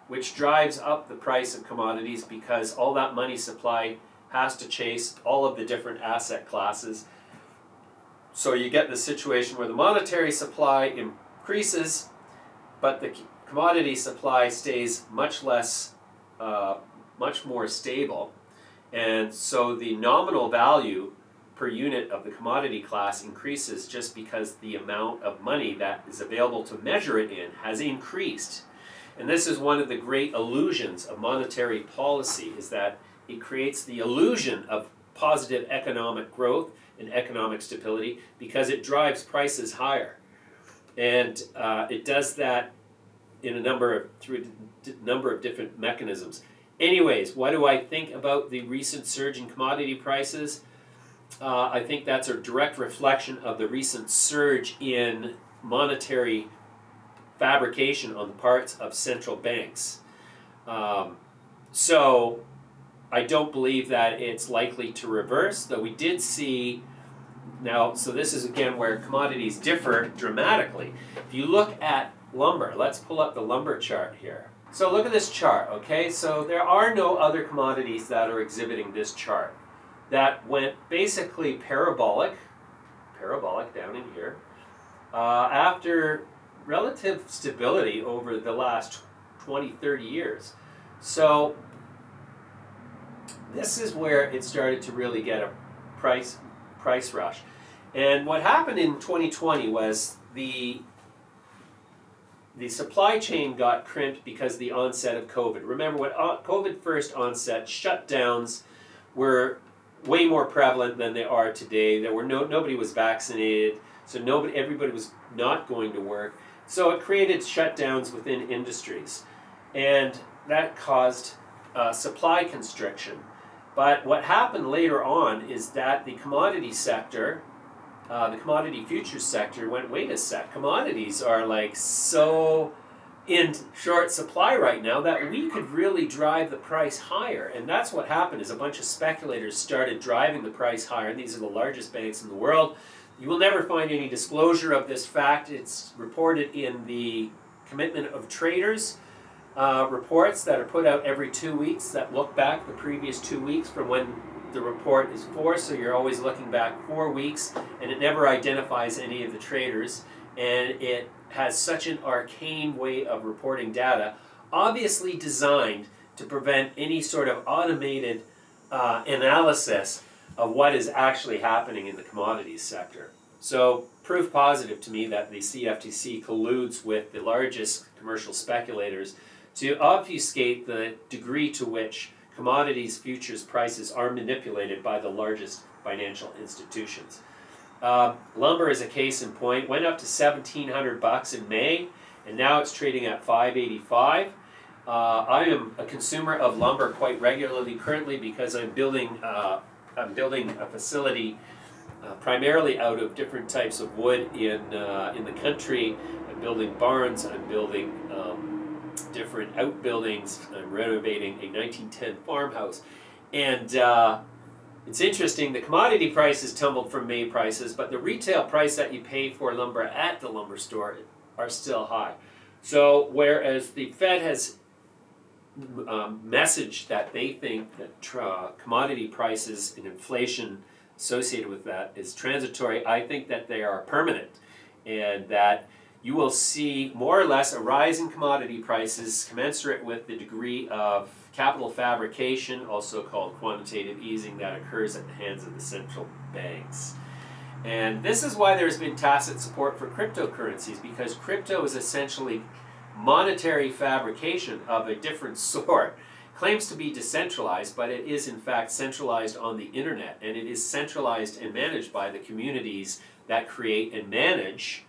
S1: which drives up the price of commodities because all that money supply has to chase all of the different asset classes. So you get the situation where the monetary supply increases, but the commodity supply stays much more stable. And so the nominal value per unit of the commodity class increases just because the amount of money that is available to measure it in has increased. And this is one of the great illusions of monetary policy, is that it creates the illusion of positive economic growth and economic stability because it drives prices higher. And it does that in through a number of different mechanisms. Anyways, what do I think about the recent surge in commodity prices? I think that's a direct reflection of the recent surge in monetary fabrication on the parts of central banks. So I don't believe that it's likely to reverse, though we did see now, so this is again where commodities differ dramatically. If you look at lumber, let's pull up the lumber chart here. So look at this chart, okay? So there are no other commodities that are exhibiting this chart that went basically parabolic down in here, after relative stability over the last 20, 30 years. So this is where it started to really get a price rush. And what happened in 2020 was the supply chain got crimped because of the onset of COVID. Remember, when COVID first onset, shutdowns were way more prevalent than they are today. There were nobody was vaccinated, so everybody was not going to work. So it created shutdowns within industries, and that caused supply constriction. But what happened later on is that the commodity sector, the commodity futures sector went, wait a sec, commodities are like so in short supply right now that we could really drive the price higher. And that's what happened, is a bunch of speculators started driving the price higher. And these are the largest banks in the world. You will never find any disclosure of this fact. It's reported in the Commitment of Traders. reports that are put out every 2 weeks that look back the previous 2 weeks from when the report is for, so you're always looking back 4 weeks, and it never identifies any of the traders, and it has such an arcane way of reporting data, obviously designed to prevent any sort of automated analysis of what is actually happening in the commodities sector. So proof positive to me that the CFTC colludes with the largest commercial speculators to obfuscate the degree to which commodities futures prices are manipulated by the largest financial institutions. Lumber is a case in point. Went up to $1,700 in May, and now it's trading at $585. I am a consumer of lumber quite regularly currently because I'm building a facility primarily out of different types of wood in the country. I'm building barns. I'm building different outbuildings. I'm renovating a 1910 farmhouse, and it's interesting. The commodity prices tumbled from May prices, but the retail price that you pay for lumber at the lumber store are still high. So whereas the Fed has messaged that they think that commodity prices and inflation associated with that is transitory, I think that they are permanent, and that you will see more or less a rise in commodity prices commensurate with the degree of capital fabrication, also called quantitative easing, that occurs at the hands of the central banks. And this is why there's been tacit support for cryptocurrencies, because crypto is essentially monetary fabrication of a different sort. Claims to be decentralized, but it is in fact centralized on the internet, and it is centralized and managed by the communities that create and manage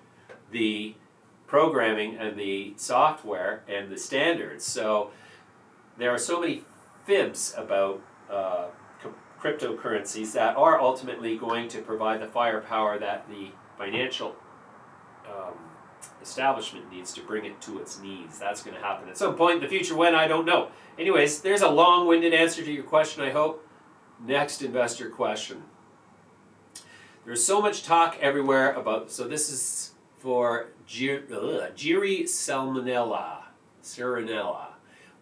S1: the programming and the software and the standards. So there are so many fibs about cryptocurrencies that are ultimately going to provide the firepower that the financial establishment needs to bring it to its knees. That's going to happen at some point in the future. When, I don't know. Anyways, there's a long-winded answer to your question, I hope. Next investor question. There's so much talk everywhere about, so this is for Giri Salmonella.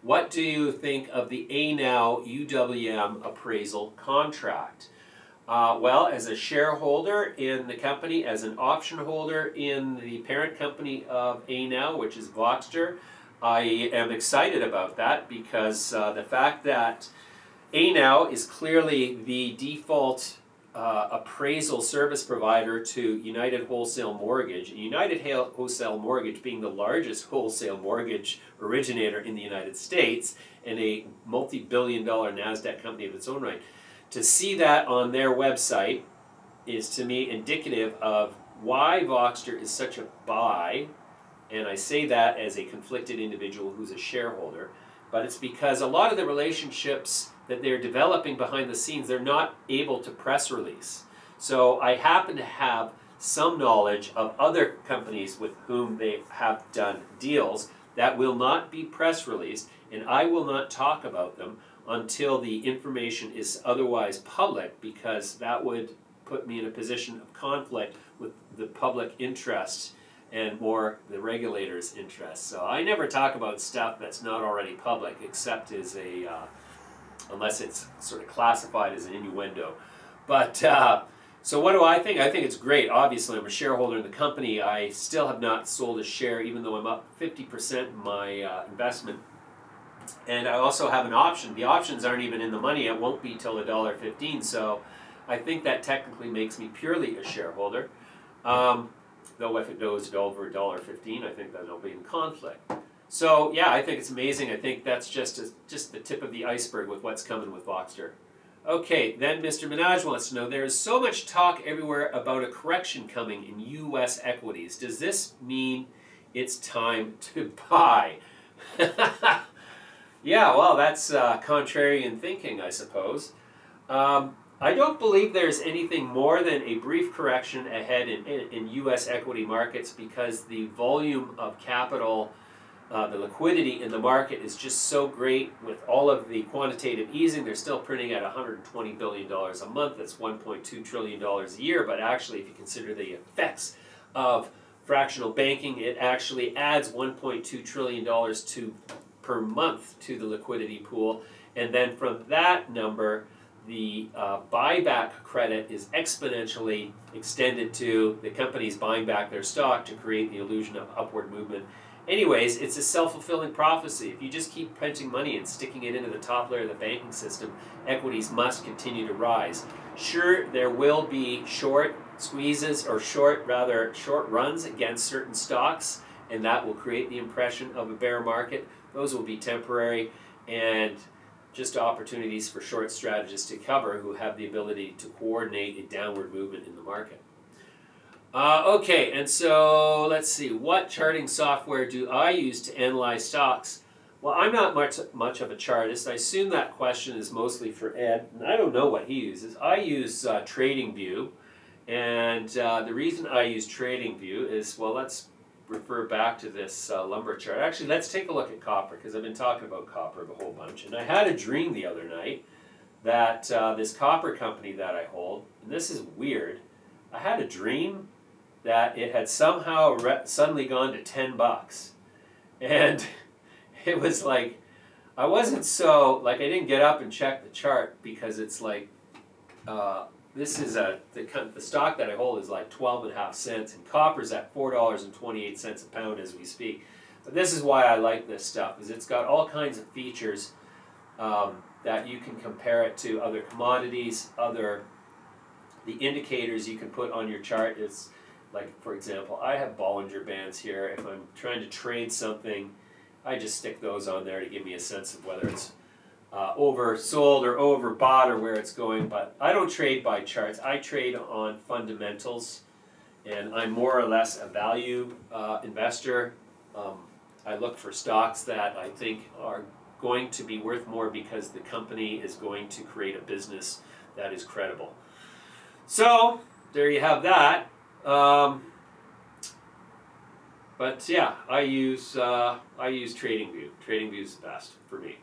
S1: What do you think of the ANOW UWM appraisal contract? Well, as a shareholder in the company, as an option holder in the parent company of ANOW, which is Voxtur, I am excited about that because the fact that ANOW is clearly the default appraisal service provider to United Wholesale Mortgage, United Wholesale Mortgage being the largest wholesale mortgage originator in the United States and a multi-billion-dollar NASDAQ company of its own right. To see that on their website is to me indicative of why Voxtur is such a buy, and I say that as a conflicted individual who's a shareholder, but it's because a lot of the relationships that they're developing behind the scenes, they're not able to press release. So I happen to have some knowledge of other companies with whom they have done deals that will not be press released, and I will not talk about them until the information is otherwise public, because that would put me in a position of conflict with the public interest and more the regulators' interest. So I never talk about stuff that's not already public, except as a, unless it's sort of classified as an innuendo. But, so what do I think? I think it's great. Obviously, I'm a shareholder in the company. I still have not sold a share, even though I'm up 50% in my investment. And I also have an option. The options aren't even in the money. It won't be till $1.15. So I think that technically makes me purely a shareholder. Though if it goes over $1.15, I think that it'll be in conflict. So yeah, I think it's amazing. I think that's just the tip of the iceberg with what's coming with Voxtur. Okay, then Mr. Minaj wants to know, there is so much talk everywhere about a correction coming in U.S. equities. Does this mean it's time to buy? Yeah, well, that's contrarian thinking, I suppose. I don't believe there's anything more than a brief correction ahead in U.S. equity markets, because the volume of capital, the liquidity in the market is just so great with all of the quantitative easing. They're still printing at $120 billion a month. That's $1.2 trillion a year. But actually, if you consider the effects of fractional banking, it actually adds $1.2 trillion to per month to the liquidity pool. And then from that number, the buyback credit is exponentially extended to the companies buying back their stock to create the illusion of upward movement. Anyways, it's a self-fulfilling prophecy. If you just keep printing money and sticking it into the top layer of the banking system, equities must continue to rise. Sure, there will be short squeezes, or short runs against certain stocks, and that will create the impression of a bear market. Those will be temporary and just opportunities for short strategists to cover who have the ability to coordinate a downward movement in the market. Okay, and so let's see, what charting software do I use to analyze stocks? Well, I'm not much of a chartist. I assume that question is mostly for Ed, and I don't know what he uses. I use TradingView, and the reason I use TradingView is, well, let's refer back to this lumber chart. Actually, let's take a look at copper, because I've been talking about copper a whole bunch. And I had a dream the other night that this copper company that I hold, and this is weird, I had a dream that it had somehow suddenly gone to $10. And it was like, I wasn't so, like, I didn't get up and check the chart, because it's like, this is the stock that I hold is like 12.5 cents, and copper's at $4.28 a pound as we speak. But this is why I like this stuff, is it's got all kinds of features that you can compare it to other commodities, the indicators you can put on your chart. Is like, for example, I have Bollinger Bands here. If I'm trying to trade something, I just stick those on there to give me a sense of whether it's oversold or overbought or where it's going. But I don't trade by charts. I trade on fundamentals, and I'm more or less a value investor. I look for stocks that I think are going to be worth more because the company is going to create a business that is credible. So there you have that. But yeah, I use TradingView. TradingView is the best for me.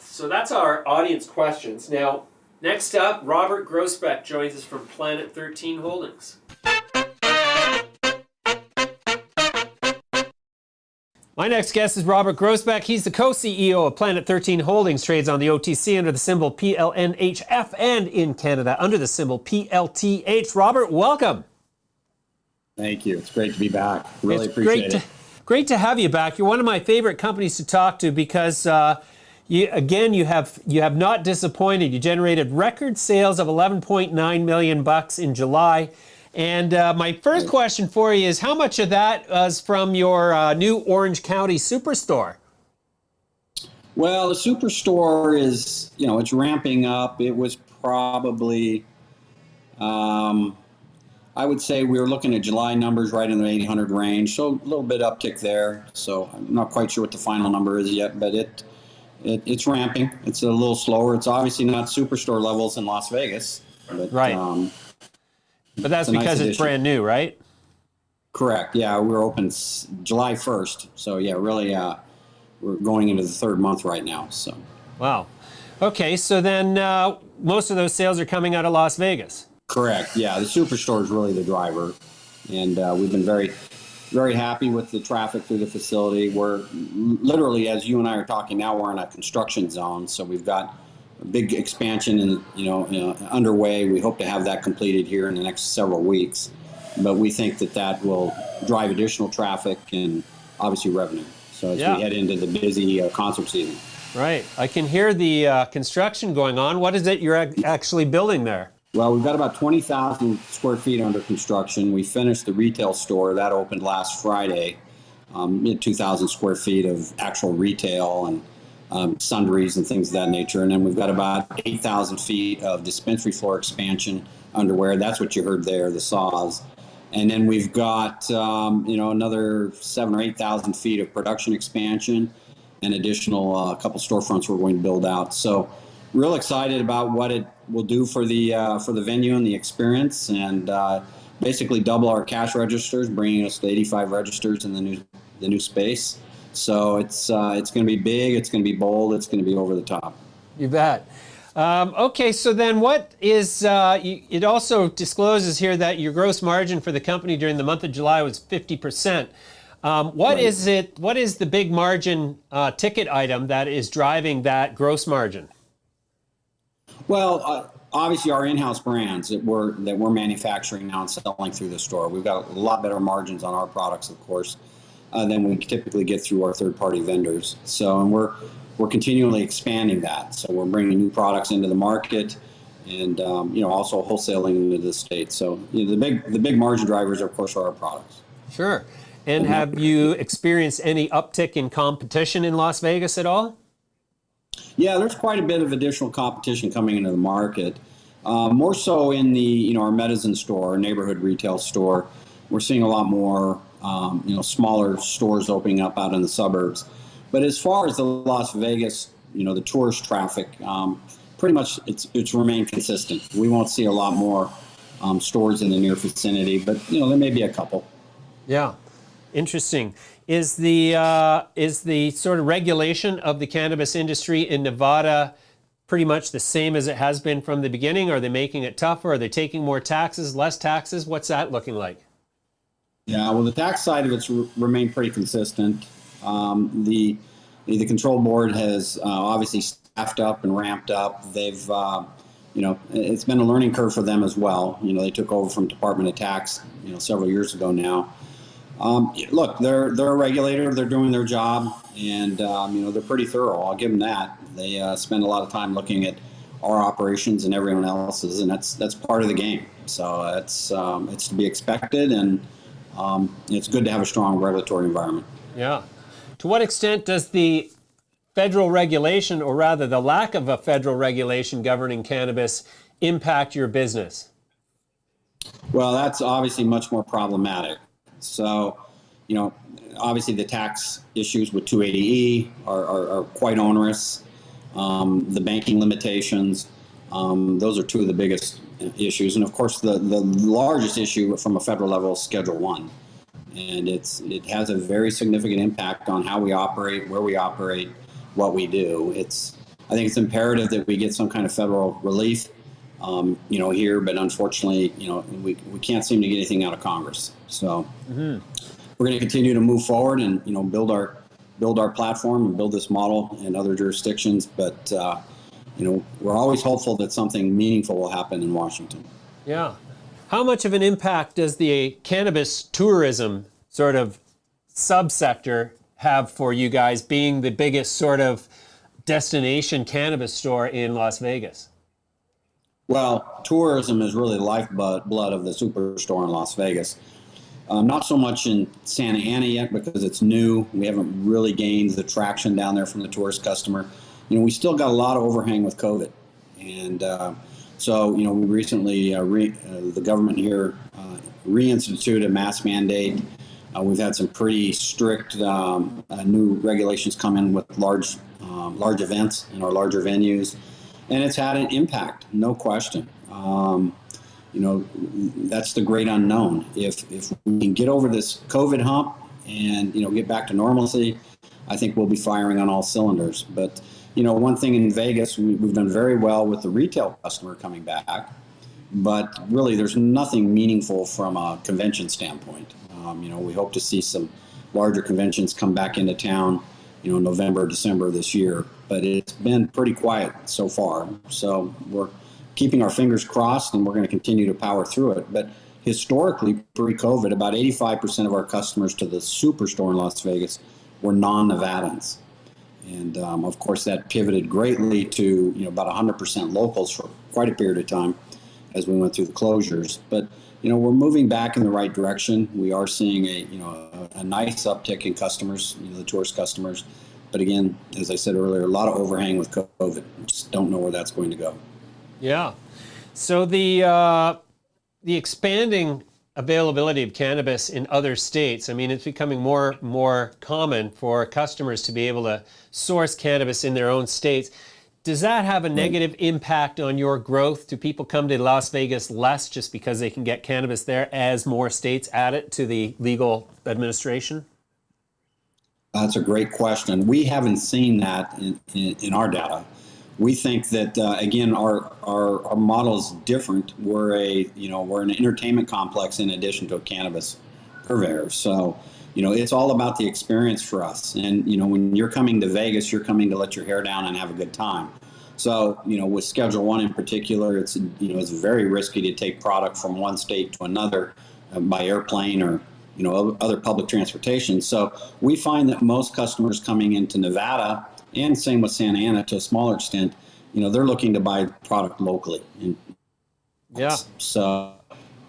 S1: So that's our audience questions. Now, next up, Robert Groesbeck joins us from Planet 13 Holdings.
S3: My next guest is Robert Groesbeck. He's the co-CEO of Planet 13 Holdings, trades on the OTC under the symbol PLNHF and in Canada under the symbol PLTH. Robert, welcome.
S5: Thank you. It's great to be back. Really appreciate it.
S3: Great to have you back. You're one of my favorite companies to talk to because you have not disappointed. You generated record sales of $11.9 million in July. And my first question for you is, how much of that was from your new Orange County Superstore?
S5: Well, the Superstore is, it's ramping up. It was probably, I would say we were looking at July numbers right in the 800 range. So a little bit uptick there. So I'm not quite sure what the final number is yet, but it's ramping. It's a little slower. It's obviously not Superstore levels in Las Vegas. But,
S3: right. But that's because it's brand new, right?
S5: Correct. Yeah, we were open July 1st. So yeah, really, we're going into the third month right now. So.
S3: Wow. Okay, so then most of those sales are coming out of Las Vegas.
S5: Correct. Yeah, the Superstore is really the driver, and we've been very, very happy with the traffic through the facility. We're literally, as you and I are talking now, we're in a construction zone, so we've got a big expansion underway. We hope to have that completed here in the next several weeks, but we think that will drive additional traffic and obviously revenue. So as we head into the busy concert season.
S3: Right. I can hear the construction going on. What is it you're actually building there?
S5: Well, we've got about 20,000 square feet under construction. We finished the retail store. That opened last Friday. 2,000 square feet of actual retail and sundries and things of that nature. And then we've got about 8,000 feet of dispensary floor expansion underway. That's what you heard there, the saws. And then we've got, another 7,000 or 8,000 feet of production expansion and additional couple storefronts we're going to build out. So real excited about what it will do for the venue and the experience, and basically double our cash registers, bringing us to 85 registers in the new space. So it's going to be big, it's going to be bold, it's going to be over the top.
S3: You bet. Okay, so then what is, it also discloses here that your gross margin for the company during the month of July was 50%. What is it? What is the big margin ticket item that is driving that gross margin?
S5: Well, obviously our in-house brands that we're manufacturing now and selling through the store. We've got a lot better margins on our products, of course, than we typically get through our third-party vendors. So, and we're continually expanding that. So we're bringing new products into the market, and also wholesaling into the state. So the big margin drivers, of course, are our products.
S3: Sure. And have you experienced any uptick in competition in Las Vegas at all?
S5: Yeah, there's quite a bit of additional competition coming into the market. More so in the our medicine store, our neighborhood retail store. We're seeing a lot more smaller stores opening up out in the suburbs. But as far as the Las Vegas, the tourist traffic, pretty much it's remained consistent. We won't see a lot more stores in the near vicinity, but there may be a couple.
S3: Yeah, interesting. Is the sort of regulation of the cannabis industry in Nevada pretty much the same as it has been from the beginning? Are they making it tougher? Are they taking more taxes, less taxes? What's that looking like?
S5: Yeah, well, the tax side of it's remained pretty consistent. The control board has obviously staffed up and ramped up. They've, it's been a learning curve for them as well. They took over from Department of Tax, several years ago now. Look, they're a regulator. They're doing their job, and they're pretty thorough. I'll give them that. They spend a lot of time looking at our operations and everyone else's, and that's part of the game. So it's to be expected, and it's good to have a strong regulatory environment.
S3: Yeah. To what extent does the federal regulation, or rather the lack of a federal regulation governing cannabis, impact your business?
S5: Well, that's obviously much more problematic. So, obviously the tax issues with 280E are quite onerous. The banking limitations, those are two of the biggest issues. And of course, the largest issue from a federal level is Schedule 1. And it has a very significant impact on how we operate, where we operate, what we do. I think it's imperative that we get some kind of federal relief, here, but unfortunately, we can't seem to get anything out of Congress. So we're going to continue to move forward and, build our platform and build this model in other jurisdictions. But, we're always hopeful that something meaningful will happen in Washington.
S3: Yeah. How much of an impact does the cannabis tourism sort of subsector have for you guys, being the biggest sort of destination cannabis store in Las Vegas?
S5: Well, tourism is really the lifeblood of the superstore in Las Vegas. Not so much in Santa Ana yet because it's new. We haven't really gained the traction down there from the tourist customer. We still got a lot of overhang with COVID. And so, we recently, the government here reinstituted a mask mandate. We've had some pretty strict new regulations come in with large events in our larger venues. And it's had an impact, no question. That's the great unknown. If we can get over this COVID hump and, get back to normalcy, I think we'll be firing on all cylinders. But, one thing in Vegas, we've done very well with the retail customer coming back, but really there's nothing meaningful from a convention standpoint. We hope to see some larger conventions come back into town, November, December this year, but it's been pretty quiet so far. So we're keeping our fingers crossed, and we're going to continue to power through it. But historically, pre-COVID, about 85% of our customers to the Superstore in Las Vegas were non-Nevadans. And of course, that pivoted greatly to about 100% locals for quite a period of time as we went through the closures. But we're moving back in the right direction. We are seeing a nice uptick in customers, the tourist customers. But again, as I said earlier, a lot of overhang with COVID. We just don't know where that's going to go.
S3: Yeah. So the expanding availability of cannabis in other states, it's becoming more common for customers to be able to source cannabis in their own states. Does that have a negative impact on your growth? Do people come to Las Vegas less just because they can get cannabis there as more states add it to the legal administration?
S5: That's a great question. We haven't seen that in our data. We think that again, our model is different. We're an entertainment complex in addition to a cannabis purveyor. So, it's all about the experience for us. And, when you're coming to Vegas, you're coming to let your hair down and have a good time. So, with Schedule 1 in particular, it's very risky to take product from one state to another by airplane or, other public transportation. So we find that most customers coming into Nevada, and same with Santa Ana to a smaller extent, they're looking to buy product locally. And
S3: yeah.
S5: So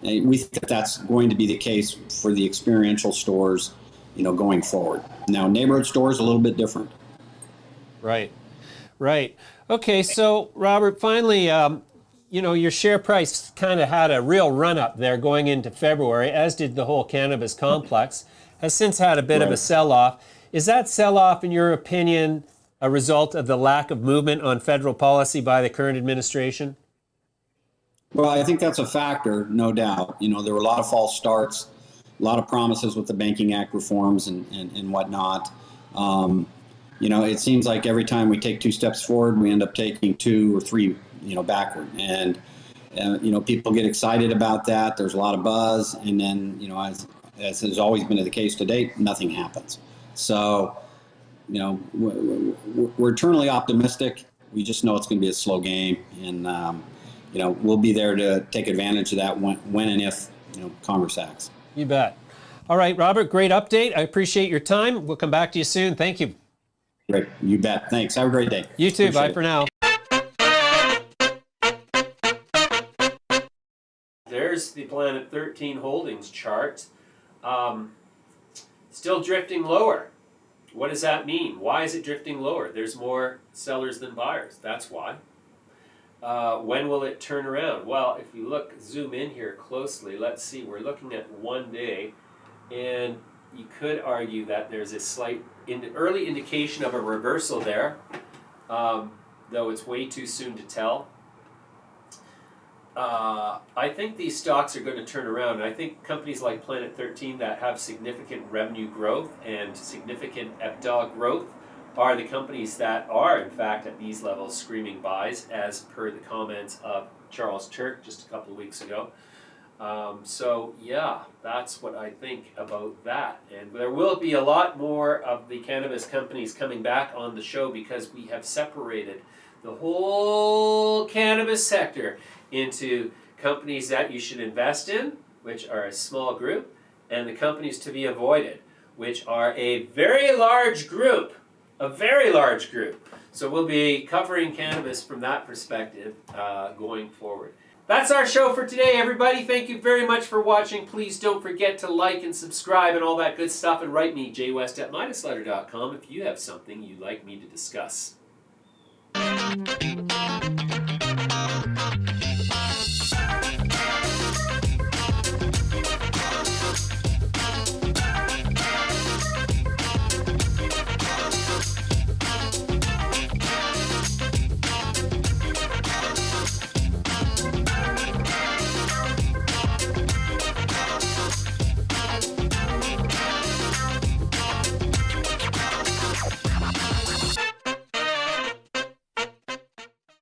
S5: we think that's going to be the case for the experiential stores, going forward. Now, neighborhood stores a little bit different.
S3: Right. Okay, so Robert, finally, your share price kind of had a real run up there going into February, as did the whole cannabis complex. Has since had a bit of a sell-off. Is that sell-off, in your opinion, a result of the lack of movement on federal policy by the current administration?
S5: Well, I think that's a factor, no doubt. There were a lot of false starts, a lot of promises with the Banking Act reforms and whatnot. It seems like every time we take 2 steps forward, we end up taking 2 or 3, backward. And, people get excited about that. There's a lot of buzz. And then, as has always been the case to date, nothing happens. So, we're eternally optimistic. We just know it's going to be a slow game. And, we'll be there to take advantage of that when and if, Congress acts.
S3: You bet. All right, Robert, great update. I appreciate your time. We'll come back to you soon. Thank you.
S5: Great. You bet. Thanks. Have a great day.
S3: You too.
S5: Appreciate
S3: Bye
S5: it.
S3: for now.
S1: There's the Planet 13 Holdings chart. Still drifting lower. What does that mean? Why is it drifting lower? There's more sellers than buyers. That's why. When will it turn around? Well, if you zoom in here closely, let's see, we're looking at 1 day, and you could argue that there's a slight early indication of a reversal there, though it's way too soon to tell. I think these stocks are going to turn around. I think companies like Planet 13 that have significant revenue growth and significant EBITDA growth are the companies that are, in fact, at these levels screaming buys, as per the comments of Charles Turk just a couple of weeks ago. So yeah, that's what I think about that. And there will be a lot more of the cannabis companies coming back on the show because we have separated the whole cannabis sector into companies that you should invest in, which are a small group, and the companies to be avoided, which are a very large group. A very large group. So we'll be covering cannabis from that perspective going forward. That's our show for today, everybody. Thank you very much for watching. Please don't forget to like and subscribe and all that good stuff, and write me, jwest@midasletter.com, if you have something you'd like me to discuss.